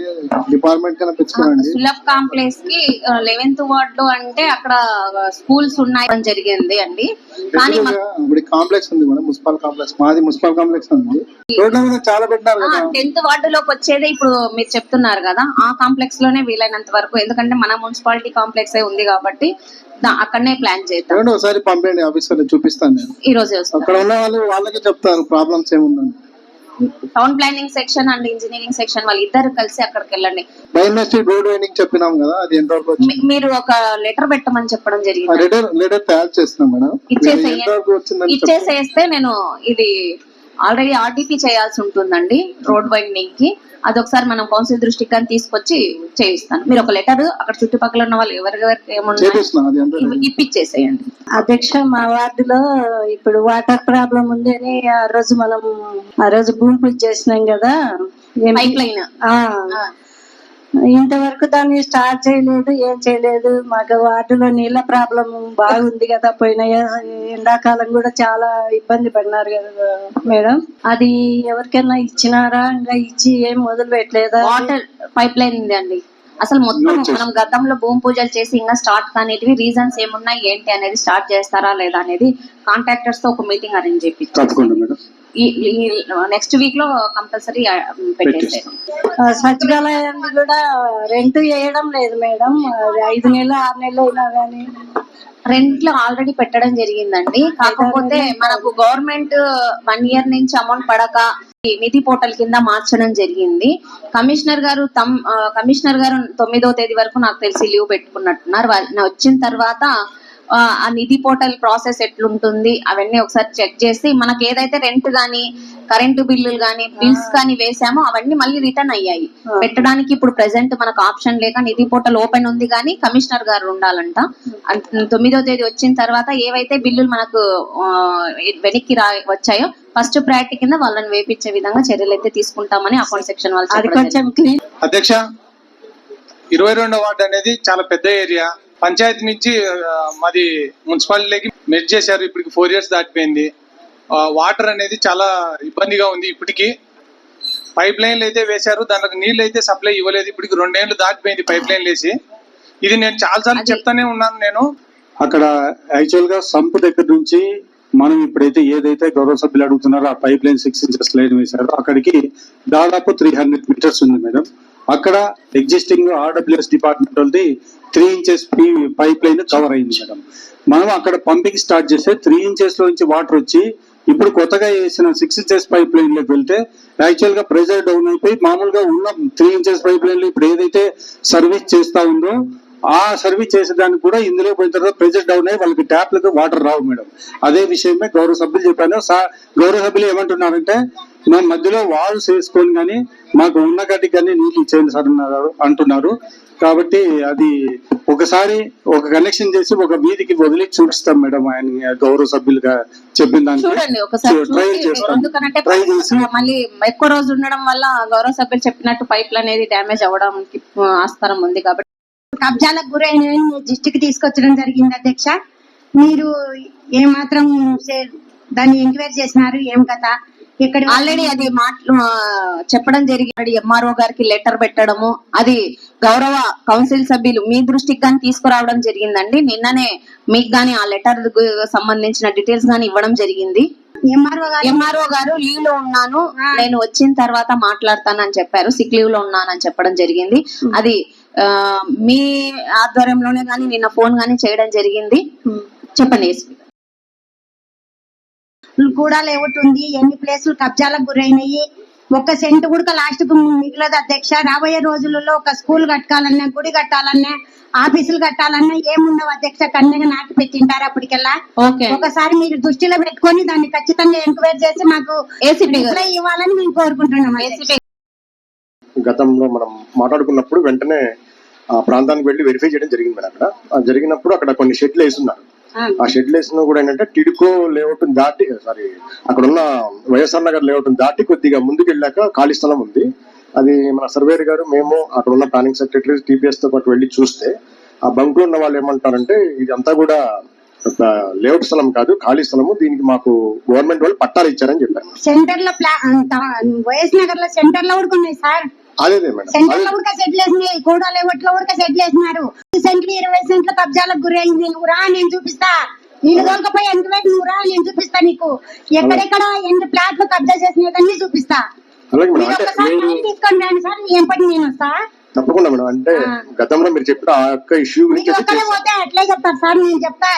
డిపార్ట్మెంట్ కన్నా తెచ్చుకోండి. సులభ్ కాంప్లెక్స్ కి 11th వార్డు అంటే అక్కడ స్కూల్స్ ఉన్నాయి జరిగింది అండి. కానీ కాంప్లెక్స్ ఉంది మేడం, మున్సిపల్ కాంప్లెక్స్. మాది మున్సిపల్ కాంప్లెక్స్ ఉంది. రోడ్ల మీద చాలా పెట్టినారు కదా. 10th వార్డులోకి వచ్చేదే ఇప్పుడు మీరు చెప్తున్నారు కదా, ఆ కాంప్లెక్స్ లోనే వీలైనంత వరకు, ఎందుకంటే మన మున్సిపాలిటీ కాంప్లెక్స్ ఉంది కాబట్టి అక్కడనే ప్లాన్ చేద్దాం. ఒకసారి పంపండి ఆఫీసర్, చూపిస్తాను నేను ఈ రోజే. అక్కడ ఉన్న వాళ్ళకి చెప్తారు ప్రాబ్లమ్స్ ఏముందని. Town planning section and engineering section వాళ్ళు ఇద్దరు కలిసి అక్కడికి వెళ్ళండి. రోడ్ వైండింగ్ చెప్పినాం కదా, అది ఎంతవరకు మీరు ఒక లెటర్ పెట్టమని చెప్పడం జరిగింది. లెటర్ తయారు చేస్తున్నాం మేడం. ఇచ్చేసేస్తే నేను ఇది ఆల్రెడీ ఆర్టీపీ చేయాల్సి ఉంటుందండి రోడ్ వైండింగ్ కి. అదొకసారి మనం కౌన్సిల్ దృష్టికి కానీ తీసుకొచ్చి చేయిస్తాను. మీరు ఒక లెటర్ అక్కడ చుట్టుపక్కల ఉన్న వాళ్ళు ఎవరెవరికి ఏమన్నా ఇప్పించేసేయండి. అధ్యక్ష, మా వార్డులో ఇప్పుడు వాటర్ ప్రాబ్లం ఉంది అని ఆ రోజు భూమి పూజ చేసినాం కదా, పైప్ లైన్. ఇంతవరకు దాన్ని స్టార్ట్ చేయలేదు, ఏం చేయలేదు. మాకు వార్డులో నీళ్ళ ప్రాబ్లం బాగుంది కదా, పోయిన ఎండాకాలం కూడా చాలా ఇబ్బంది పడినారు కదా మేడం. అది ఎవరికైనా ఇచ్చినారా? ఇంకా ఇచ్చి ఏం మొదలు పెట్టలేదా? వాటర్ పైప్ లైన్ ఉంది అండి, అసలు మొత్తం మనం గతంలో భూమి పూజలు చేసి ఇంకా స్టార్ట్ కానిటివి రీజన్స్ ఏమున్నాయి ఏంటి అనేది స్టార్ట్ చేస్తారా లేదా అనేది కాంట్రాక్టర్స్ తో ఒక మీటింగ్ అరేంజ్ చేపిస్తాం. ఈ నెక్స్ట్ వీక్ లో కంపల్సరీ పెట్టేసారు. సచివాలయాన్ని కూడా రెంట్ వేయడం లేదు మేడం. 5 నెలలు 6 నెలలు అయినా కానీ రెంట్ లో ఆల్రెడీ పెట్టడం జరిగిందండి. కాకపోతే మనకు గవర్నమెంట్ 1 year నుంచి అమౌంట్ పడక నిధి పోర్టల్ కింద మార్చడం జరిగింది. కమిషనర్ గారు 9వ తేదీ వరకు నాకు తెలిసి లీవ్ పెట్టుకున్నట్టున్నారు. వచ్చిన తర్వాత ఆ నిధి పోర్టల్ ప్రాసెస్ ఎట్లుంటుంది అవన్నీ ఒకసారి చెక్ చేసి మనకి ఏదైతే రెంట్ గానీ కరెంటు బిల్లులు గానీ బిల్స్ కానీ వేసామో అవన్నీ మళ్ళీ రిటర్న్ అయ్యాయి. పెట్టడానికి ఇప్పుడు ప్రెసెంట్ మనకు ఆప్షన్ లేక నిధి పోర్టల్ ఓపెన్ ఉంది కానీ కమిషనర్ గారు ఉండాలంట. 9వ తేదీ వచ్చిన తర్వాత ఏవైతే బిల్లులు మనకు వెనక్కి వచ్చాయో ఫస్ట్ ప్రయారిటీ కింద వాళ్ళని వేపించే విధంగా చర్యలు అయితే తీసుకుంటామని అకౌంట్ సెక్షన్ వాళ్ళు అది కొంచెం క్లీన్. అధ్యక్ష, 22వ వార్డు అనేది చాలా పెద్ద ఏరియా. పంచాయతీ నుంచి మాది మున్సిపాలిటీకి మెర్జ్ చేశారు. ఇప్పటికి 4 years దాటిపోయింది. వాటర్ అనేది చాలా ఇబ్బందిగా ఉంది. ఇప్పటికి పైప్ లైన్లు అయితే వేశారు, దానికి నీళ్ళు అయితే సప్లై ఇవ్వలేదు. ఇప్పటికి 2 ఏళ్ళు దాటిపోయింది పైప్ లైన్ వేసి. ఇది నేను చాలాసార్లు చెప్తానే ఉన్నాను. నేను అక్కడ యాక్చువల్ గా సంప్ దగ్గర నుంచి మనం ఇప్పుడైతే ఏదైతే గౌరవ సభ్యులు అడుగుతున్నారో ఆ పైప్ లైన్ 6 inches లైన్ వేశారో అక్కడికి దాదాపు 300 meters ఉంది మేడం. అక్కడ ఎగ్జిస్టింగ్ ఆర్డబ్ల్యూఎస్ డిపార్ట్మెంట్ వాళ్ళది 3 inches పైప్ లైన్ కవర్ అయింది మేడం. మనం అక్కడ పంపింగ్ స్టార్ట్ చేస్తే 3 inches లో నుంచి వాటర్ వచ్చి ఇప్పుడు కొత్తగా వేసిన 6 inches పైప్ లైన్ లోకి వెళ్తే యాక్చువల్ గా ప్రెజర్ డౌన్ అయిపోయి మామూలుగా ఉన్న 3 inches పైప్ లైన్ లో ఇప్పుడు ఏదైతే సర్వీస్ చేస్తా ఉందో ఆ సర్వీస్ చేసేదానికి కూడా ఇందులో పోయిన తర్వాత ప్రెజర్ డౌన్ అయ్యి వాళ్ళకి ట్యాప్లకు వాటర్ రావు మేడం. అదే విషయమే గౌరవ సభ్యులు చెప్పాను. గౌరవ సభ్యులు ఏమంటున్నారంటే మా మధ్యలో వాల్స్ వేసుకొని కానీ మాకు ఉన్న గడ్డికి కానీ నీళ్ళు ఇచ్చేయండి సార్ అంటున్నారు. కాబట్టి అది ఒకసారి ఒక కనెక్షన్ చేసి ఒక వీధికి వదిలి చూపిస్తాం మేడం. ఆయన గౌరవ సభ్యులుగా చెప్పిన దానికి చూడండి ఒకసారి ట్రయల్ చేస్తాం. ఎందుకంటే ట్రై చేసి మళ్ళీ ఎక్కువ రోజు ఉండడం వల్ల గౌరవ సభ్యులు చెప్పినట్టు పైప్లు అనేది డ్యామేజ్ అవ్వడానికి ఆస్కారం ఉంది. కాబట్టి కబ్జాలకు గురైన దృష్టికి తీసుకొచ్చడం జరిగింది అధ్యక్ష. మీరు ఏమాత్రం దాన్ని ఎంక్వైరీ చేసినారు? ఏం కదా ఇక్కడ ఆల్రెడీ అది చెప్పడం జరిగింది. ఎంఆర్ఓ గారికి లెటర్ పెట్టడము అది గౌరవ కౌన్సిల్ సభ్యులు మీ దృష్టికి గాని తీసుకురావడం జరిగిందండి. నిన్ననే మీకు గాని ఆ లెటర్ సంబంధించిన డీటెయిల్స్ గాని ఇవ్వడం జరిగింది. ఎంఆర్ఓ గారు లీవ్ లో ఉన్నాను, నేను వచ్చిన తర్వాత మాట్లాడతానని చెప్పారు. సిక్ లీవ్ లో ఉన్నానని చెప్పడం జరిగింది. అది మీ ఆధ్వర్యంలోనే గాని నిన్న ఫోన్ గాని చేయడం జరిగింది. చెప్పండి. కూడా లేవుతుంది. ఎన్ని ప్లేసులు కబ్జాలకు గురైనయి, 1 సెంటు కూడా లాస్ట్ కు మిగిలదు అధ్యక్ష. రాబోయే రోజులలో ఒక స్కూల్ కట్టాలన్నా, గుడి కట్టాలన్నా, ఆఫీసులు కట్టాలన్నా ఏముండవు అధ్యక్ష. కన్నగా నాటి పెట్టింటారు అప్పటికెల్లా. ఒకసారి మీరు దృష్టిలో పెట్టుకొని దాన్ని ఖచ్చితంగా ఎంక్వైరీ చేసి మాకు ఇవ్వాలని మేము కోరుకుంటున్నాం. గతంలో మనం మాట్లాడుకున్నప్పుడు వెంటనే ఆ ప్రాంతానికి వెళ్ళి వెరిఫై చేయడం జరిగింది మేడం. అక్కడ జరిగినప్పుడు అక్కడ కొన్ని షెడ్లు వేస్తున్నారు. ఆ షెడ్లు వేసిన కూడా ఏంటంటే టిడ్కో లేఅవుట్ దాటి అక్కడ ఉన్న వైఎస్ఆర్ నగర్ లేఅవుట్ దాటి కొద్దిగా ముందుకు వెళ్ళాక ఖాళీ స్థలం ఉంది. అది మన సర్వేర్ గారు మేము అక్కడ ఉన్న ప్లానింగ్ సెక్రటరీ టీపీఎస్ తో పాటు వెళ్ళి చూస్తే ఆ బంక్ లో ఉన్న వాళ్ళు ఏమంటారంటే ఇదంతా కూడా లేఅవుట్ స్థలం కాదు, ఖాళీ స్థలము, దీనికి మాకు గవర్నమెంట్ వాళ్ళు పట్టాలు ఇచ్చారని చెప్పారు. సెంటర్ లో వైఎస్ నగర్ లో సెంటర్ లో కూడా ఉన్నాయి సార్. అదే మేడం, సెంటర్ లో కూడా సెటిల్ వేసినాయి, కూడా లేవట్లో కూడా సెటిల్ వేసినారు. 20 సెంట్లు కబ్జాలకు గురైంది. నువ్వు రా నేను చూపిస్తా. నీళ్ళు దొరకపోయి ఎంక్వైరీ నువ్వు రా నేను చూపిస్తా. నీకు ఎక్కడెక్కడ ఎన్ని ప్లాట్లు కబ్జా చేసినవన్నీ చూపిస్తా. తీసుకోండి సార్, ఏం పని నేను వస్తా. తప్పకుండా మేడం. అంటే గతంలో మీరు చెప్పిన ఆ యొక్క ఇష్యూ గురించి పోతే అట్లే చెప్తారు సార్. నేను చెప్తా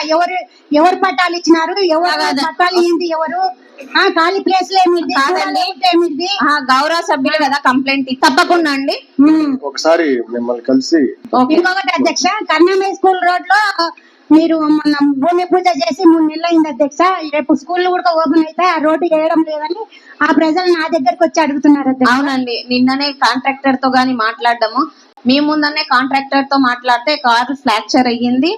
ఎవరు పట్టాలు ఇచ్చినారు, ఎవరు పట్టాలు ఏంటి, ఎవరు ఖాళీ ప్లేస్ ఏమిటి గౌరవ సభ్యులు కదా కంప్లైంట్ తప్పకుండా అండి. ఒకసారి మిమ్మల్ని కలిసి ఇంకొకటి అధ్యక్ష, కర్ణమే స్కూల్ రోడ్ లో మీరు మొన్న భూమి పూజ చేసి 3 నెలలు అయింది అధ్యక్ష. రేపు స్కూల్ కూడా ఓపెన్ అయితే ఆ రోడ్డు వేయడం లేదని ఆ ప్రజలు నా దగ్గరకు వచ్చి అడుగుతున్నారు. అవునండి, నిన్ననే కాంట్రాక్టర్ తో గాని మాట్లాడము. మీ ముందనే కాంట్రాక్టర్ తో మాట్లాడితే కారు ఫ్రాక్చర్ అయ్యింది.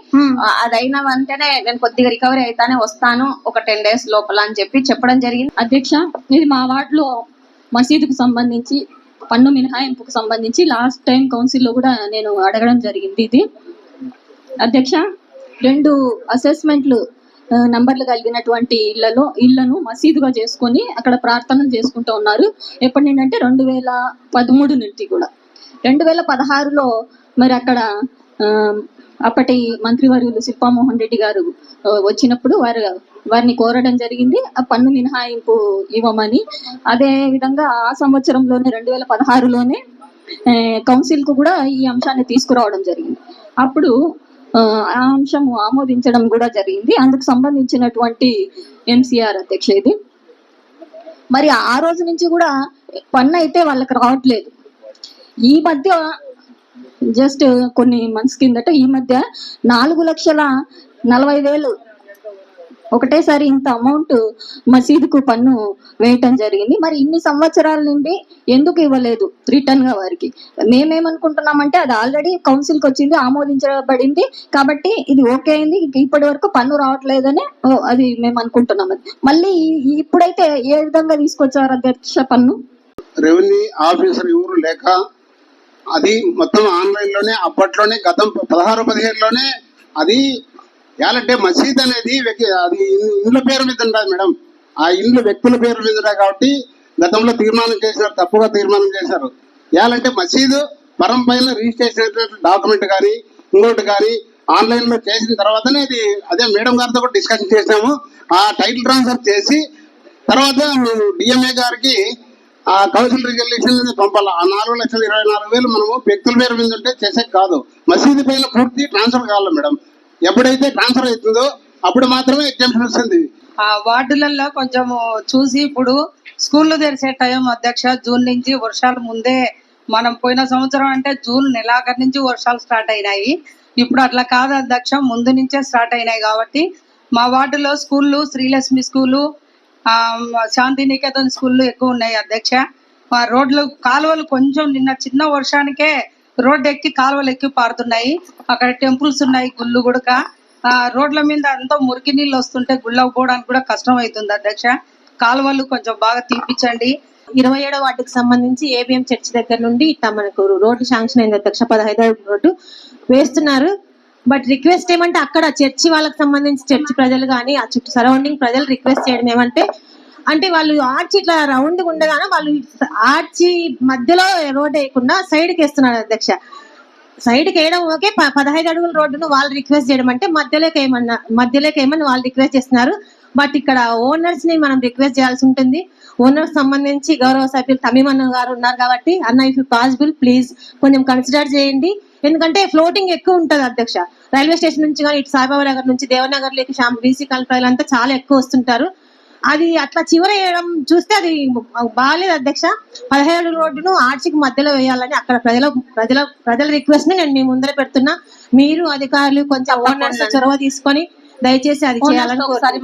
అదైన వెంటనే నేను కొద్దిగా రికవరీ అయితేనే వస్తాను ఒక 10 days లోపల అని చెప్పడం జరిగింది. అధ్యక్ష, ఇది మా వార్డులో మసీదుకు సంబంధించి పన్ను మినహాయింపుకు సంబంధించి లాస్ట్ టైం కౌన్సిల్లో కూడా నేను అడగడం జరిగింది. ఇది అధ్యక్ష 2 అసెస్మెంట్లు నంబర్లు కలిగినటువంటి ఇళ్లను మసీదుగా చేసుకొని అక్కడ ప్రార్థనలు చేసుకుంటూ ఉన్నారు. ఎప్పటి నుండి అంటే 2013 నుండి కూడా. 2016లో మరి అక్కడ అప్పటి మంత్రివర్యులు శిల్పామోహన్ రెడ్డి గారు వచ్చినప్పుడు వారిని కోరడం జరిగింది ఆ పన్ను మినహాయింపు ఇవ్వమని. అదే విధంగా ఆ సంవత్సరంలోనే 2016లోనే కౌన్సిల్కు కూడా ఈ అంశాన్ని తీసుకురావడం జరిగింది. అప్పుడు ఆ అంశం ఆమోదించడం కూడా జరిగింది. అందుకు సంబంధించినటువంటి ఎంసీఆర్ అధ్యక్ష ఇది. మరి ఆ రోజు నుంచి కూడా పన్ను అయితే వాళ్ళకి రావట్లేదు. ఈ మధ్య జస్ట్ కొన్ని మంత్స్ కిందట ఈ మధ్య 4,40,000 ఒకటేసారి ఇంత అమౌంట్ మసీదుకు పన్ను వేయటం జరిగింది. మరి ఇన్ని సంవత్సరాల నుండి ఎందుకు ఇవ్వలేదు రిటర్న్ గా వారికి? మేమేమనుకుంటున్నామంటే అది ఆల్రెడీ కౌన్సిల్కి వచ్చింది, ఆమోదించబడింది కాబట్టి ఇది ఓకే అయింది, ఇప్పటి వరకు పన్ను రావట్లేదని అది మేము అనుకుంటున్నాం. మళ్ళీ ఇప్పుడైతే ఏ విధంగా తీసుకొచ్చారు అధ్యక్ష పన్ను? రెవెన్యూ ఆఫీసర్ ఎవరు లేక అది మొత్తం ఆన్లైన్ లోనే అప్పట్లోనే గతం 16-17లోనే అది ఎలాంటే మసీద్ అనేది అది ఇండ్ల పేరు మీద ఉంటుంది మేడం. ఆ ఇండ్లు వ్యక్తుల పేరు మీద ఉంటాయి కాబట్టి గతంలో తీర్మానం చేశారు, తప్పుగా తీర్మానం చేశారు. ఎలాంటే మసీదు పరం పైన రిజిస్ట్రేషన్ డాక్యుమెంట్ కానీ ఇంకోటి కానీ ఆన్లైన్ లో చేసిన తర్వాతనే ఇది అదే మేడం గారితో కూడా డిస్కషన్ చేసినాము. ఆ టైటిల్ ట్రాన్స్ఫర్ చేసి తర్వాత డిఎంఏ గారికి ఆ కౌన్సిల్ రిజల్యూషన్ పంపాలి. ఆ 4,24,000 మనము వ్యక్తుల పేరు మీద ఉంటే చేసే కాదు, మసీదు పైన పూర్తి ట్రాన్స్ఫర్ కావాలి మేడం. ఎప్పుడైతే ట్రాన్స్ఫర్ అవుతుందో అప్పుడు మాత్రమే ఎగ్జామ్షన్ వస్తుంది. ఆ వార్డులలో కొంచెం చూసి ఇప్పుడు స్కూళ్ళు తెరిచే టైం అధ్యక్ష జూన్ నుంచి, వర్షాలు ముందే మనం పోయిన సంవత్సరం అంటే జూన్ నెలాఖరు నుంచి వర్షాలు స్టార్ట్ అయినాయి. ఇప్పుడు అట్లా కాదు అధ్యక్ష, ముందు నుంచే స్టార్ట్ అయినాయి కాబట్టి మా వార్డులో స్కూళ్ళు శ్రీలక్ష్మి స్కూలు, శాంతినికేతన్ స్కూళ్ళు ఎక్కువ ఉన్నాయి అధ్యక్ష. రోడ్లు కాలువలు కొంచెం నిన్న చిన్న వర్షానికే రోడ్డు ఎక్కి కాలువలు ఎక్కి పారుతున్నాయి. అక్కడ టెంపుల్స్ ఉన్నాయి, గుళ్ళు గుడక. రోడ్ల మీద అంతా మురికి నీళ్ళు వస్తుంటే గుళ్ళకు పోవడానికి కూడా కష్టం అవుతుంది అధ్యక్ష. కాలువలు కొంచెం బాగా తీపిచ్చండి. 27వ వార్డుకు సంబంధించి ఏబిఎం చర్చ్ దగ్గర నుండి ఇట్లా మనకు రోడ్డు శాంక్షన్ అయింది అధ్యక్ష. 15 అడుగుల రోడ్డు వేస్తున్నారు. బట్ రిక్వెస్ట్ ఏమంటే అక్కడ చర్చి వాళ్ళకి సంబంధించి చర్చి ప్రజలు కానీ ఆ చుట్టూ సరౌండింగ్ ప్రజలు రిక్వెస్ట్ చేయడం ఏమంటే అంటే వాళ్ళు ఆర్చి ఇట్లా రౌండ్ ఉండగానే వాళ్ళు ఆర్చి మధ్యలో రోడ్ వేయకుండా సైడ్కి వేస్తున్నారు అధ్యక్ష. సైడ్కి వేయడం ఓకే, 15 అడుగుల రోడ్డును వాళ్ళు రిక్వెస్ట్ చేయడం అంటే మధ్యలోకి ఏమని వాళ్ళు రిక్వెస్ట్ చేస్తున్నారు. బట్ ఇక్కడ ఓనర్స్ ని మనం రిక్వెస్ట్ చేయాల్సి ఉంటుంది. ఓనర్స్ సంబంధించి గౌరవ సభ్యులు తమీమన్న గారు ఉన్నారు కాబట్టి అన్న ఇఫ్ పాసిబుల్ ప్లీజ్ కొంచెం కన్సిడర్ చేయండి. ఎందుకంటే ఫ్లోటింగ్ ఎక్కువ ఉంటుంది అధ్యక్ష. రైల్వే స్టేషన్ నుంచి కానీ ఇటు సాయిబాబా నగర్ నుంచి దేవనగర్ లేక బీసీ కాలనీ ప్రజలంతా చాలా ఎక్కువ వస్తుంటారు. అది అట్లా చివర వేయడం చూస్తే అది బాగాలేదు అధ్యక్ష. 17 రోడ్డును ఆర్చికి మధ్యలో వేయాలని అక్కడ ప్రజల రిక్వెస్ట్ ని నేను మీ ముందర పెడుతున్నా. మీరు అధికారులు కొంచెం ఓనర్స్ చొరవ తీసుకొని దయచేసి అది చేయాలని ఒకసారి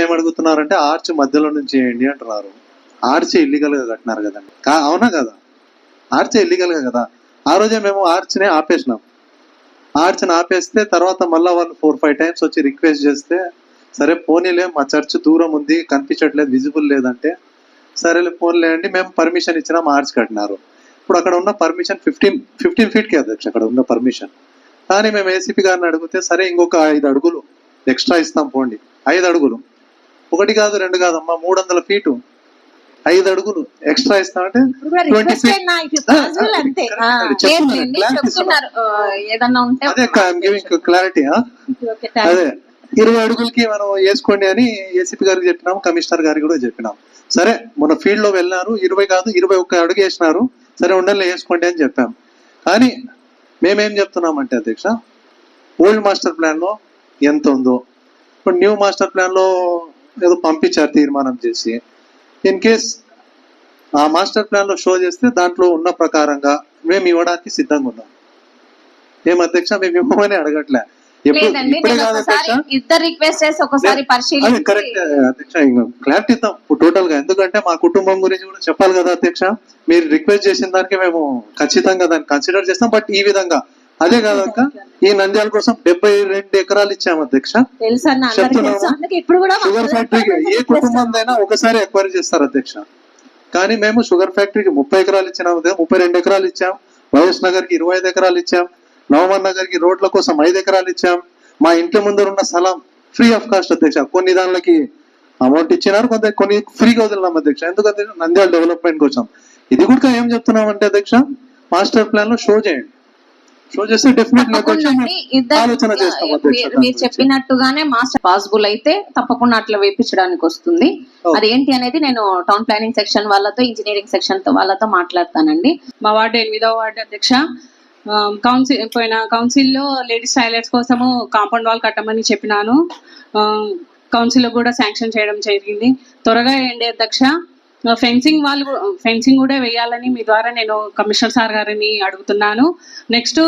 ఏమడుగుతున్నారంటే ఆర్చ్ మధ్యలో నుంచి చేయండి అంటున్నారు. ఆర్చ్ ఇల్లీగల్ గా కట్టినారు కదండి, అవునా కదా? ఆర్చ్ ఇల్లీగల్ గా కదా. ఆ రోజే మేము ఆర్చ్ని ఆపేసినాం. ఆర్చ్ని ఆపేస్తే తర్వాత మళ్ళీ వాళ్ళు 4-5 టైమ్స్ వచ్చి రిక్వెస్ట్ చేస్తే సరే పోనీలే, మా చర్చ్ దూరం ఉంది కనిపించట్లేదు, విజిబుల్ లేదంటే సరేలే పోనీలే అండి మేము పర్మిషన్ ఇచ్చినాం, ఆర్చ్ కట్టినారు. ఇప్పుడు అక్కడ ఉన్న పర్మిషన్ 15 ఫీట్కి అధ్యక్ష అక్కడ ఉన్న పర్మిషన్. కానీ మేము ఏసీపీ గారిని అడిగితే సరే ఇంకొక 5 అడుగులు ఎక్స్ట్రా ఇస్తాం పోండి. 5 అడుగులు, 1 కాదు 2 కాదమ్మా, 300 ఫీటు 5 అడుగులు ఎక్స్ట్రా ఇస్తామంటే 20 ఫీట్. క్లారిటీ అదే 20 అడుగులకి మనం వేసుకోండి అని ఏసీపీ గారికి చెప్పినాము, కమిషనర్ గారికి కూడా చెప్పినాం. సరే మన ఫీల్డ్ లో వెళ్ళినారు, 20 కాదు 21 అడుగు వేసినారు, సరే ఉండలే వేసుకోండి అని చెప్పాం. కానీ మేమేం చెప్తున్నామంటే అధ్యక్ష, ఓల్డ్ మాస్టర్ ప్లాన్ లో ఎంత ఉందో ఇప్పుడు న్యూ మాస్టర్ ప్లాన్ లో ఏదో పంపించారు తీర్మానం చేసి, ఇన్ కేస్ ఆ మాస్టర్ ప్లాన్ లో షో చేస్తే దాంట్లో ఉన్న ప్రకారంగా మేము ఇవ్వడానికి సిద్ధంగా ఉన్నాం. ఏం అధ్యక్ష మేము ఇవ్వమని అడగట్లే. ఇద్దరు రిక్వెస్ట్ చేసి ఒకసారి పరిశీలించి కరెక్ట్ అధ్యక్ష క్లారిటీ ఇద్దాం టోటల్ గా. ఎందుకంటే మా కుటుంబం గురించి కూడా చెప్పాలి కదా అధ్యక్ష. మీరు రిక్వెస్ట్ చేసిన దానికి మేము ఖచ్చితంగా దాన్ని కన్సిడర్ చేస్తాం. బట్ ఈ విధంగా అదే కాదక్క, ఈ నంద్యాల కోసం 72 ఎకరాలు ఇచ్చాము అధ్యక్ష. షుగర్ ఫ్యాక్టరీకి ఏ కుటుంబందైనా ఒకసారి ఎక్వైరీ చేస్తారు అధ్యక్ష. కానీ మేము షుగర్ ఫ్యాక్టరీకి 30 ఎకరాలు ఇచ్చినాము, 32 ఎకరాలు ఇచ్చాం. వైఎస్ నగర్ కి 25 ఎకరాలు ఇచ్చాం. నవమన్ నగర్ కి రోడ్ల కోసం 5 ఎకరాలు ఇచ్చాం. మా ఇంటి ముందర ఉన్న స్థలం ఫ్రీ ఆఫ్ కాస్ట్ అధ్యక్ష. కొన్ని దానిలకి అమౌంట్ ఇచ్చినారు, కొన్ని ఫ్రీగా వదిలినాం అధ్యక్ష. ఎందుకంటే నంద్యాల డెవలప్మెంట్ కోసం. ఇది కూడా ఏం చెప్తున్నాం అంటే అధ్యక్ష, మాస్టర్ ప్లాన్ లో షో చేయండి. షో చేస్తే డెఫినెట్లీ తప్పకుండా అండి. ఆలోచన చేస్తాం అధ్యక్ష. మీరు చెప్పినట్టుగానే మాస్టర్ పాసిబుల్ అయితే తప్పకుండా అట్లా వేయించడానికి వస్తుంది. అదేంటి అనేది నేను టౌన్ ప్లానింగ్ సెక్షన్ వాళ్ళతో, ఇంజనీరింగ్ సెక్షన్ వాళ్ళతో మాట్లాడతానండి. మా వార్డు 8వ వార్డు అధ్యక్ష, కౌన్సిల్లో లేడీస్ టాయిలెట్స్ కోసము కాంపౌండ్ వాల్ కట్టమని చెప్పినాను. కౌన్సిల్లో కూడా శాంక్షన్ చేయడం జరిగింది. త్వరగా వేయండి అధ్యక్ష. ఫెన్సింగ్ కూడా వేయాలని మీ ద్వారా నేను కమిషనర్ సార్ గారిని అడుగుతున్నాను. నెక్స్ట్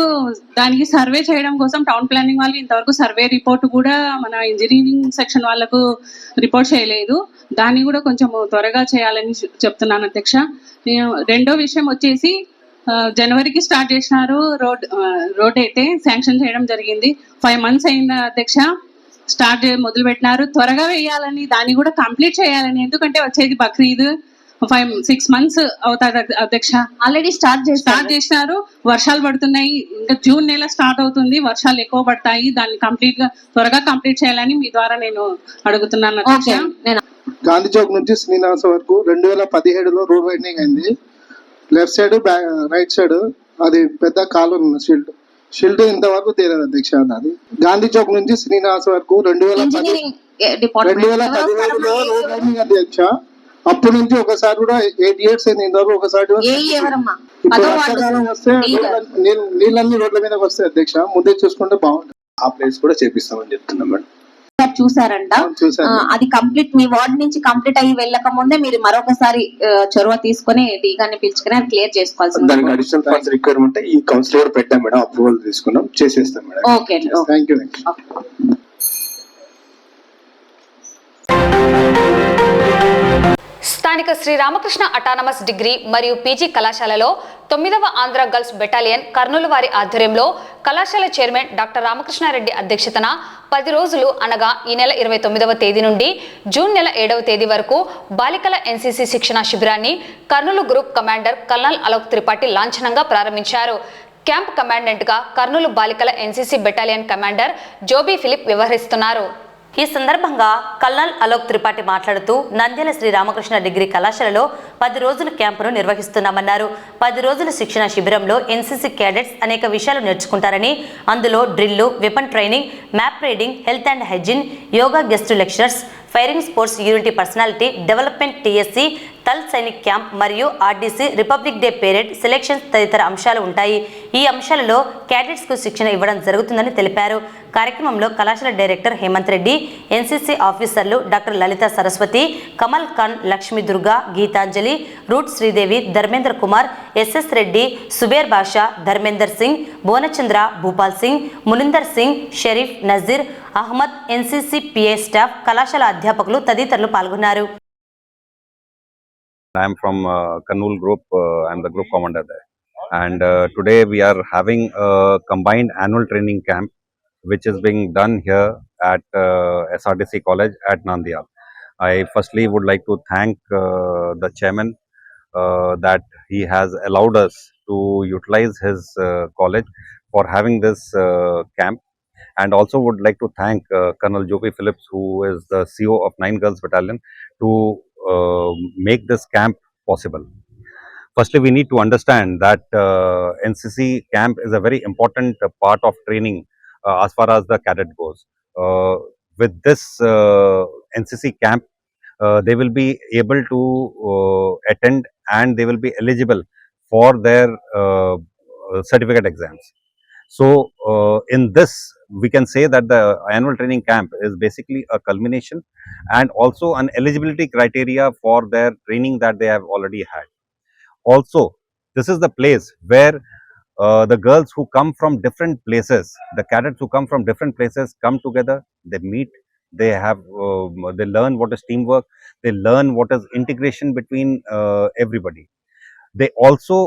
దానికి సర్వే చేయడం కోసం టౌన్ ప్లానింగ్ వాళ్ళు ఇంతవరకు సర్వే రిపోర్ట్ కూడా మన ఇంజనీరింగ్ సెక్షన్ వాళ్ళకు రిపోర్ట్ చేయలేదు. దాన్ని కూడా కొంచెం త్వరగా చేయాలని చెప్తున్నాను అధ్యక్ష. రెండో విషయం వచ్చేసి జనవరికి స్టార్ట్ చేసినారు రోడ్ అయితే శాంక్షన్ చేయడం జరిగింది. 5 months అయింది అధ్యక్ష. మొదలు పెట్టినారు. త్వరగా వేయాలని, దాన్ని కూడా కంప్లీట్ చేయాలని. ఎందుకంటే వచ్చేది బక్రీద్, 5-6 months అవుతుంది అధ్యక్ష. ఆల్రెడీ స్టార్ట్ చేసినారు. వర్షాలు పడుతున్నాయి. ఇంకా జూన్ నెల స్టార్ట్ అవుతుంది. వర్షాలు ఎక్కువ పడతాయి. దాన్ని త్వరగా కంప్లీట్ చేయాలని మీ ద్వారా నేను అడుగుతున్నాను అధ్యక్ష. గాంధీ చౌక్ నుంచి శ్రీనివాస వరకు 2017లో రోడ్ వైడనింగ్ అయింది. లెఫ్ట్ సైడ్ రైట్ సైడ్ అది పెద్ద కాలువ షిల్డ్ ఇంతవరకు తేలేదు అధ్యక్ష. అది గాంధీ చౌక్ నుంచి శ్రీనివాస వరకు 2017లో రోడ్ వైడనింగ్ అధ్యక్ష. అప్పటి నుంచి ఒకసారి కూడా 8 years అయింది. ఇంతవరకు ఒకసారి వర్షాకాలం వస్తే నీళ్ళన్నీ రోడ్ల మీద వస్తాయి అధ్యక్ష. ముందే చూసుకుంటే బాగుంటుంది. ఆ ప్లేస్ కూడా చేపిస్తామని చెప్తున్నాం మేడం. చూసారంట. అది కంప్లీట్ మీ వార్డ్ నుంచి కంప్లీట్ అయ్యి వెళ్ళక ముందే మీరు మరొకసారి చొరవ తీసుకుని డీగాన్ని పిలుచుకుని అది క్లియర్ చేసుకోవాల్సింది. దానికి అడిషనల్ ఫండ్స్ రిక్వైర్మెంట్ ఈ కౌన్సిల్ కూడా పెట్టాం మేడం. అప్రూవల్ తీసుకున్నాం, చేసేస్తాం మేడం. Okay, thank you. స్థానిక శ్రీ రామకృష్ణ అటానమస్ డిగ్రీ మరియు పీజీ కళాశాలలో 9వ ఆంధ్ర గర్ల్స్ బెటాలియన్ కర్నూలు వారి ఆధ్వర్యంలో కళాశాల చైర్మన్ డాక్టర్ రామకృష్ణారెడ్డి అధ్యక్షతన 10 రోజులు అనగా ఈ నెల 29వ తేదీ నుండి జూన్ నెల 7వ తేదీ వరకు బాలికల ఎన్సీసీ శిక్షణ శిబిరాన్ని Kurnool group commander colonel Alok Tripathi లాంఛనంగా ప్రారంభించారు. క్యాంప్ కమాండెంట్గా కర్నూలు బాలికల ఎన్సీసీ బెటాలియన్ కమాండర్ జోబీ ఫిలిప్ వ్యవహరిస్తున్నారు. ఈ సందర్భంగా కల్నల్ అలోక్ త్రిపాఠి మాట్లాడుతూ నంద్యాల శ్రీ రామకృష్ణ డిగ్రీ కళాశాలలో 10 రోజుల క్యాంపును నిర్వహిస్తున్నామన్నారు. 10 రోజుల శిక్షణ శిబిరంలో ఎన్సీసీ క్యాడెట్స్ అనేక విషయాలు నేర్చుకుంటారని, అందులో drill, weapon training, map reading, health and hygiene, yoga guest lecturers, firing sports unity personality development, TSC, Thal Sainik camp మరియు RDC, republic day parade, selections తదితర అంశాలు ఉంటాయి. ఈ అంశాలలో క్యాడెట్స్కు శిక్షణ ఇవ్వడం జరుగుతుందని తెలిపారు. కార్యక్రమంలో కళాశాల డైరెక్టర్ హేమంత్ రెడ్డి, ఎన్సీసీ ఆఫీసర్లు డాక్టర్ లలిత సరస్వతి, కమల్ ఖాన్, లక్ష్మీ దుర్గా, గీతాంజలి, రూట్ Sridevi, Dharmendra Kumar, SS Reddy, Subair Basha, Dharmender Singh, Bhuvanachandra, Bhupal Singh, Munindar Singh, Sharif, Nazir Ahmed, NCC PA staff, కళాశాల అధ్యాపకులు తదితరులు పాల్గొన్నారు. I am from Kannur Group. I am the group commander there. And today we are having a combined annual training camp which is being done here at SRDC College at Nandyal. I firstly would like to thank the chairman that he has allowed us to utilize his college for having this camp. And also would like to thank Colonel Joby Phillips, who is the CO of 9 Girls Battalion, to make this camp possible. Firstly, we need to understand that NCC camp is a very important part of training as far as the cadet goes. With this NCC camp, they will be able to attend and they will be eligible for their certificate exams. So in this, we can say that the annual training camp is basically a culmination and also an eligibility criteria for their training that they have already had. Also, this is the place where the girls who come from different places, the cadets who come from different places come together, they meet, they learn what is teamwork, they learn what is integration between everybody. They also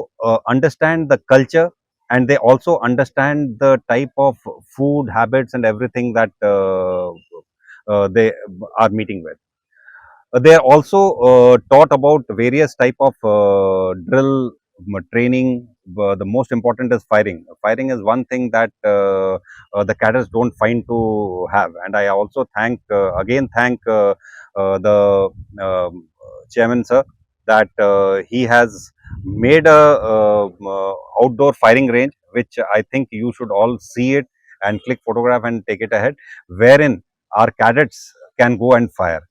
understand the culture, and they also understand the type of food habits and everything that they are meeting with. They are also taught about various type of drill training. The most important is firing. Firing is one thing that the cadets don't find to have. And I also thank the chairman sir that he has made a outdoor firing range which I think you should all see it and click photograph and take it ahead, wherein our cadets can go and fire.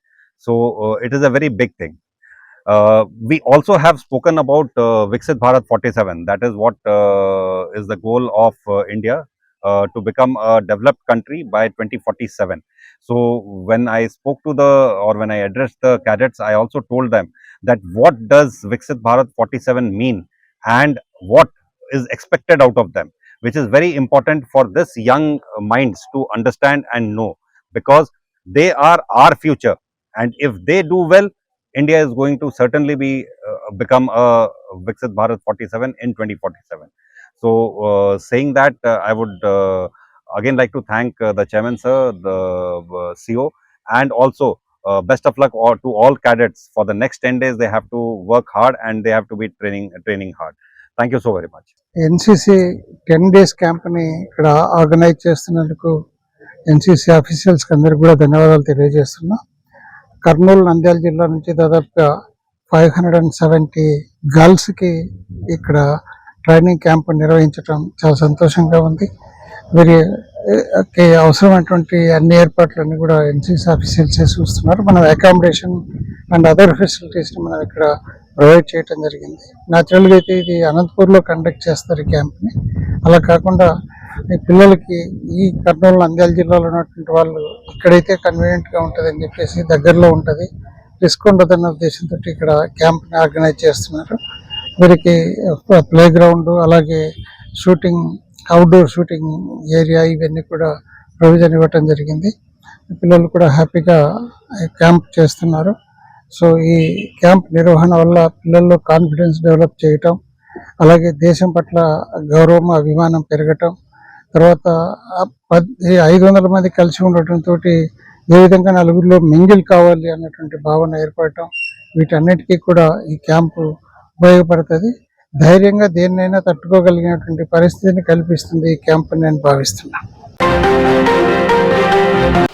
So it is a very big thing. We also have spoken about Viksit Bharat 47. That is what is the goal of India, to become a developed country by 2047. So when I spoke to when I addressed the cadets, I also told them that what does Viksit Bharat 47 mean and what is expected out of them, which is very important for this young minds to understand and know, because they are our future, and if they do well, India is going to certainly become a Viksit Bharat 47 in 2047. So, saying that, I would again like to thank the chairman, sir, the CO, and also best of luck to all cadets. For the next 10 days, they have to work hard and they have to be training hard. Thank you so very much. NCC 10 days క్యాంప్ని ఇక్కడ ఆర్గనైజ్ చేస్తున్నందుకు ఎన్సీసీ ఆఫీషియల్స్కి అందరికీ కూడా ధన్యవాదాలు తెలియజేస్తున్నా. కర్నూలు, నంద్యాల జిల్లా నుంచి దాదాపుగా 570 గర్ల్స్కి ఇక్కడ ట్రైనింగ్ క్యాంప్ నిర్వహించడం చాలా సంతోషంగా ఉంది. వీరికి అవసరమైనటువంటి అన్ని ఏర్పాట్లన్నీ కూడా ఎన్సీసీ ఆఫీషియల్సే చూస్తున్నారు. మనం అకామిడేషన్ అండ్ అదర్ ఫెసిలిటీస్ని మనం ఇక్కడ ప్రొవైడ్ చేయడం జరిగింది. న్యాచురల్గా అయితే ఇది అనంతపూర్లో కండక్ట్ చేస్తారు ఈ క్యాంప్ని. అలా కాకుండా ఈ పిల్లలకి ఈ కర్నూలు, నంద్యాల జిల్లాలో ఉన్నటువంటి వాళ్ళు ఇక్కడైతే కన్వీనియంట్గా ఉంటుంది అని చెప్పేసి, దగ్గరలో ఉంటుంది, రిస్క్ ఉండదన్న ఉద్దేశంతో ఇక్కడ క్యాంప్ని ఆర్గనైజ్ చేస్తున్నారు. వీరికి ప్లే గ్రౌండ్, అలాగే షూటింగ్, అవుట్డోర్ షూటింగ్ ఏరియా, ఇవన్నీ కూడా ప్రొవిజన్ ఇవ్వటం జరిగింది. పిల్లలు కూడా హ్యాపీగా క్యాంప్ చేస్తున్నారు. సో ఈ క్యాంప్ నిర్వహణ వల్ల పిల్లల్లో కాన్ఫిడెన్స్ డెవలప్ చేయటం, అలాగే దేశం పట్ల గౌరవం, అభిమానం పెరగటం, తర్వాత 500 మంది కలిసి ఉండటంతో ఏ విధంగా నలుగురిలో మింగిల్ కావాలి అన్నటువంటి భావన ఏర్పడటం, వీటన్నిటికీ కూడా ఈ క్యాంపు ఉపయోగపడుతుంది. ధైర్యంగా దేన్నైనా తట్టుకోగలిగినటువంటి పరిస్థితిని కల్పిస్తుంది ఈ క్యాంప్ అని నేను భావిస్తున్నాను.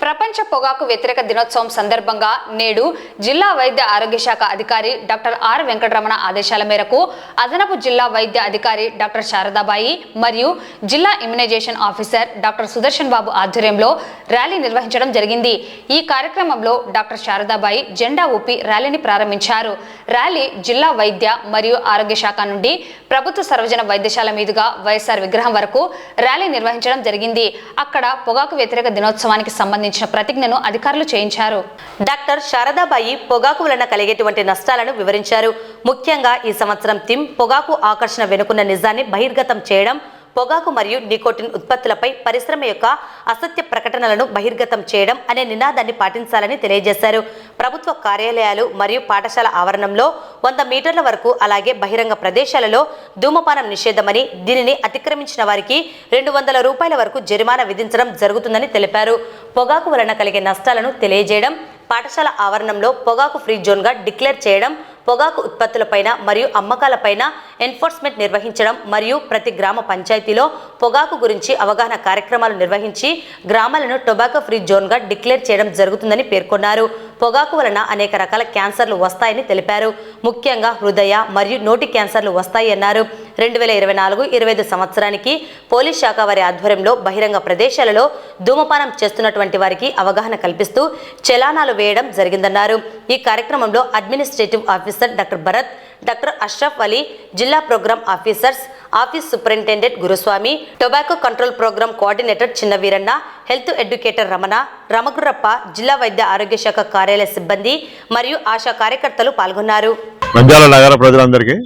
ప్రపంచ పొగాకు వ్యతిరేక దినోత్సవం సందర్భంగా నేడు జిల్లా వైద్య ఆరోగ్య శాఖ అధికారి డాక్టర్ ఆర్ వెంకటరమణ ఆదేశాల మేరకు అదనపు జిల్లా వైద్య అధికారి డాక్టర్ శారదాబాయి మరియు జిల్లా ఇమ్యునైజేషన్ ఆఫీసర్ డాక్టర్ సుదర్శన్ బాబు ఆధ్వర్యంలో ర్యాలీ నిర్వహించడం జరిగింది. ఈ కార్యక్రమంలో డాక్టర్ శారదాబాయి జెండా ఊపి ర్యాలీని ప్రారంభించారు. ర్యాలీ జిల్లా వైద్య మరియు ఆరోగ్య శాఖ నుండి ప్రభుత్వ సర్వజన వైద్యశాల మీదుగా వైఎస్ఆర్ విగ్రహం వరకు ర్యాలీ నిర్వహించడం జరిగింది. అక్కడ పొగాకు వ్యతిరేక దినోత్సవానికి సంబంధించిన ప్రతిజ్ఞను అధికారులు చేయించారు. డాక్టర్ శారదాబాయి పొగాకు వలన కలిగేటువంటి నష్టాలను వివరించారు. ముఖ్యంగా ఈ సంవత్సరం థీమ్ పొగాకు ఆకర్షణ వెనుకున్న నిజాన్ని బహిర్గతం చేయడం, పొగాకు మరియు నికోటిన్ ఉత్పత్తులపై పరిశ్రమ యొక్క అసత్య ప్రకటనలను బహిర్గతం చేయడం అనే నినాదాన్ని పాటించాలని తెలియజేశారు. ప్రభుత్వ కార్యాలయాలు మరియు పాఠశాల ఆవరణంలో 100 మీటర్ల వరకు, అలాగే బహిరంగ ప్రదేశాలలో ధూమపానం నిషేధమని, దీనిని అతిక్రమించిన వారికి 200 రూపాయల వరకు జరిమానా విధించడం జరుగుతుందని తెలిపారు. పొగాకు వలన కలిగే నష్టాలను తెలియజేయడం, పాఠశాల ఆవరణంలో పొగాకు ఫ్రీ జోన్గా డిక్లేర్ చేయడం, పొగాకు ఉత్పత్తులపైన మరియు అమ్మకాలపైన ఎన్ఫోర్స్మెంట్ నిర్వహించడం మరియు ప్రతి గ్రామ పంచాయతీలో పొగాకు గురించి అవగాహన కార్యక్రమాలు నిర్వహించి గ్రామాలను టొబాకో ఫ్రీ జోన్గా డిక్లేర్ చేయడం జరుగుతుందని పేర్కొన్నారు. పొగాకు వలన అనేక రకాల క్యాన్సర్లు వస్తాయని తెలిపారు. ముఖ్యంగా హృదయ మరియు నోటి క్యాన్సర్లు వస్తాయి అన్నారు. 2024-25 సంవత్సరానికి పోలీస్ శాఖ వారి ఆధ్వర్యంలో బహిరంగ ప్రదేశాలలో ధూమపానం చేస్తున్నటువంటి వారికి అవగాహన కల్పిస్తూ చలానాలు వేయడం జరిగిందన్నారు. ఈ కార్యక్రమంలో administrative officer doctor Bharat, doctor Ashraf Ali, జిల్లా ప్రోగ్రామ్ ఆఫీసర్స్, ఆఫీస్ సూపరింటెండెంట్ గురుస్వామి, టొబాకో కంట్రోల్ ప్రోగ్రామ్ కోఆర్డినేటర్ చిన్న వీరన్న, హెల్త్ ఎడ్యుకేటర్ రమణ, రమగురప్ప, జిల్లా వైద్య ఆరోగ్య శాఖ కార్యాలయ సిబ్బంది మరియు ఆశా కార్యకర్తలు పాల్గొన్నారు. నంద్యాల నగర ప్రజలందరికీ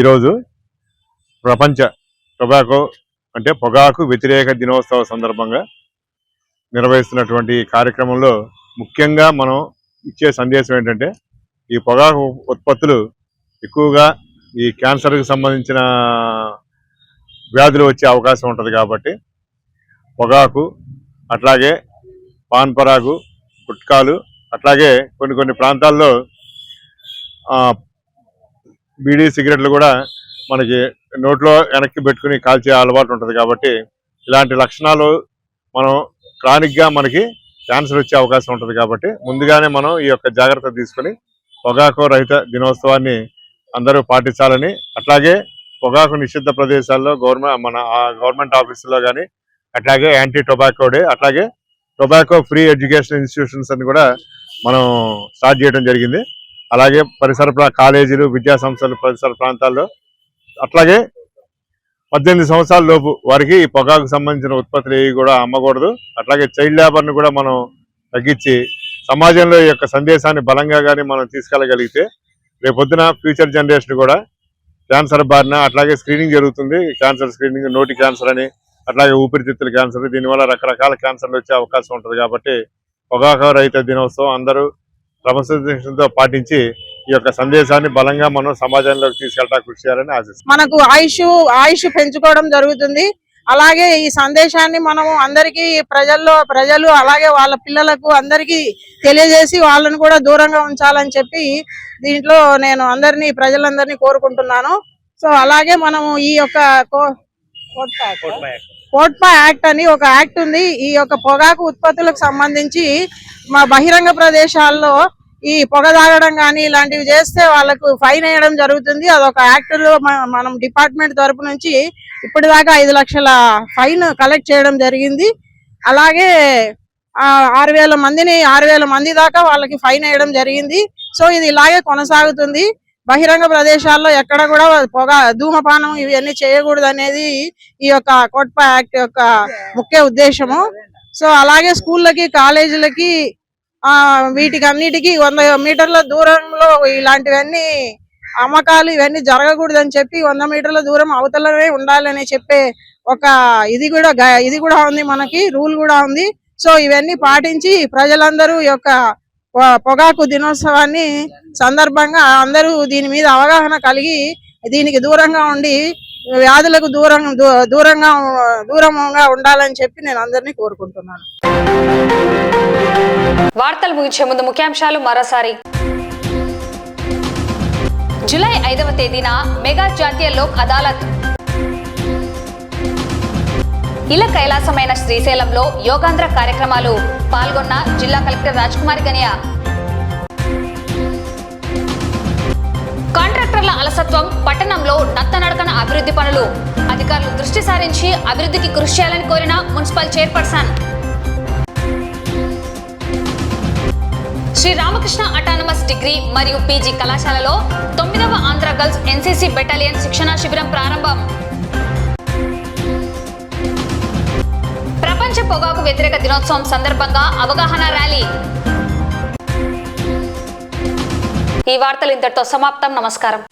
ఈరోజు ప్రపంచ టొబాకో అంటే పొగాకు వ్యతిరేక దినోత్సవ సందర్భంగా నిర్వహిస్తున్నటువంటి కార్యక్రమంలో ముఖ్యంగా మనం ఇచ్చే సందేశం ఏంటంటే, ఈ పొగాకు ఉత్పత్తులు ఎక్కువగా ఈ క్యాన్సర్కి సంబంధించిన వ్యాధులు వచ్చే అవకాశం ఉంటుంది. కాబట్టి పొగాకు, అట్లాగే పాన్ పరాగు, గుట్కాలు, అట్లాగే కొన్ని ప్రాంతాల్లో బీడీ సిగరెట్లు కూడా మనకి నోట్లో వెనక్కి పెట్టుకుని కాల్చే అలవాటు ఉంటుంది. కాబట్టి ఇలాంటి లక్షణాలు మనం క్రానిక్గా మనకి క్యాన్సర్ వచ్చే అవకాశం ఉంటుంది. కాబట్టి ముందుగానే మనం ఈ యొక్క జాగ్రత్త తీసుకుని పొగాకు రహిత దినోత్సవాన్ని అందరూ పాటించాలని, అట్లాగే పొగాకు నిషిద్ధ ప్రదేశాల్లో గవర్నమెంట్ ఆఫీసులో కానీ, అట్లాగే యాంటీ టొబాకో డే, అట్లాగే టొబాకో ఫ్రీ ఎడ్యుకేషన్ ఇన్స్టిట్యూషన్స్ అని కూడా మనం స్టార్ట్ చేయడం జరిగింది. అలాగే పరిసర కాలేజీలు, విద్యా సంస్థలు పరిసర ప్రాంతాల్లో, అట్లాగే 18 సంవత్సరాల లోపు వారికి ఈ పొగాకు సంబంధించిన ఉత్పత్తులు ఏవి కూడా అమ్మకూడదు. అట్లాగే చైల్డ్ లేబర్ను కూడా మనం తగ్గించి సమాజంలో ఈ యొక్క సందేశాన్ని బలంగా కానీ మనం తీసుకెళ్ళగలిగితే రేపొద్దున ఫ్యూచర్ జనరేషన్ కూడా క్యాన్సర్ బారిన, అట్లాగే స్క్రీనింగ్ జరుగుతుంది, క్యాన్సర్ స్క్రీనింగ్, నోటి క్యాన్సర్ అని, అట్లాగే ఊపిరితిత్తుల క్యాన్సర్, దీనివల్ల రకరకాల క్యాన్సర్లు వచ్చే అవకాశం ఉంటుంది. కాబట్టి పొగాకు రహిత దినోత్సవం అందరూ క్రమశిక్షణతో పాటించి ఈ యొక్క సందేశాన్ని బలంగా మనం సమాజంలోకి తీసుకెళ్ళడానికి కృషి చేయాలని ఆశిస్తున్నాం. మనకు ఆయుష్ పెంచుకోవడం జరుగుతుంది. అలాగే ఈ సందేశాన్ని మనము అందరికీ ప్రజలు అలాగే వాళ్ళ పిల్లలకు అందరికీ తెలియజేసి వాళ్ళని కూడా దూరంగా ఉంచాలని చెప్పి దీంట్లో నేను ప్రజలందరినీ కోరుకుంటున్నాను. సో అలాగే మనము ఈ యొక్క కోట్పా యాక్ట్ అని ఒక యాక్ట్ ఉంది. ఈ యొక్క పొగాకు ఉత్పత్తులకు సంబంధించి మా బహిరంగ ప్రదేశాల్లో ఈ పొగ తాగడం కానీ ఇలాంటివి చేస్తే వాళ్ళకు ఫైన్ వేయడం జరుగుతుంది. అదొక యాక్ట్ లో మనం డిపార్ట్మెంట్ తరపు నుంచి ఇప్పటిదాకా 5 లక్షల ఫైన్ కలెక్ట్ చేయడం జరిగింది. అలాగే 6,000 మంది దాకా వాళ్ళకి ఫైన్ వేయడం జరిగింది. సో ఇది ఇలాగే కొనసాగుతుంది. బహిరంగ ప్రదేశాల్లో ఎక్కడ కూడా ధూమపానం ఇవన్నీ చేయకూడదు అనేది ఈ యొక్క కోట్పా యాక్ట్ యొక్క ముఖ్య ఉద్దేశము. సో అలాగే స్కూళ్ళకి, కాలేజీలకి, వీటికి అన్నిటికీ 100 మీటర్ల దూరంలో ఇలాంటివన్నీ అమ్మకాలు ఇవన్నీ జరగకూడదని చెప్పి 100 మీటర్ల దూరం అవతలనే ఉండాలని చెప్పే ఒక ఇది కూడా ఉంది, మనకి రూల్ కూడా ఉంది. సో ఇవన్నీ పాటించి ప్రజలందరూ ఈ యొక్క పొగాకు దినోత్సవాన్ని సందర్భంగా అందరూ దీని మీద అవగాహన కలిగి దీనికి దూరంగా ఉండి వ్యాధులకు దూరంగా ఉండాలని చెప్పి నేను అందరినీ కోరుకుంటున్నాను. వార్తలు ముగించే ముందు ముఖ్యాంశాలు మరోసారి. జూలై 5వ తేదీన మెగా జాతీయ లోక్ అదాలత్. ఇల కైలాసమైన శ్రీశైలంలో యోగాంధ్ర కార్యక్రమాలు. పాల్గొన్న జిల్లా కలెక్టర్ రాజ్కుమారి గనియా. కాంట్రాక్టర్ల అలసత్వం, పట్టణంలో నత్తనడకన అభివృద్ధి పనులు. అధికారులు దృష్టి సారించి అభివృద్ధికి కృషి చేయాలని కోరిన municipal chairperson. Shri Ramakrishna autonomous degree మరియు పీజీ కళాశాలలో 9వ ఆంధ్ర గర్ల్స్ ఎన్సీసీ బెటాలియన్ శిక్షణా శిబిరం ప్రారంభం. ప్రపంచ పొగాకు వ్యతిరేక దినోత్సవం సందర్భంగా అవగాహన ర్యాలీ. ఈ వార్తలు ఇంతటితో సమాప్తం. నమస్కారం.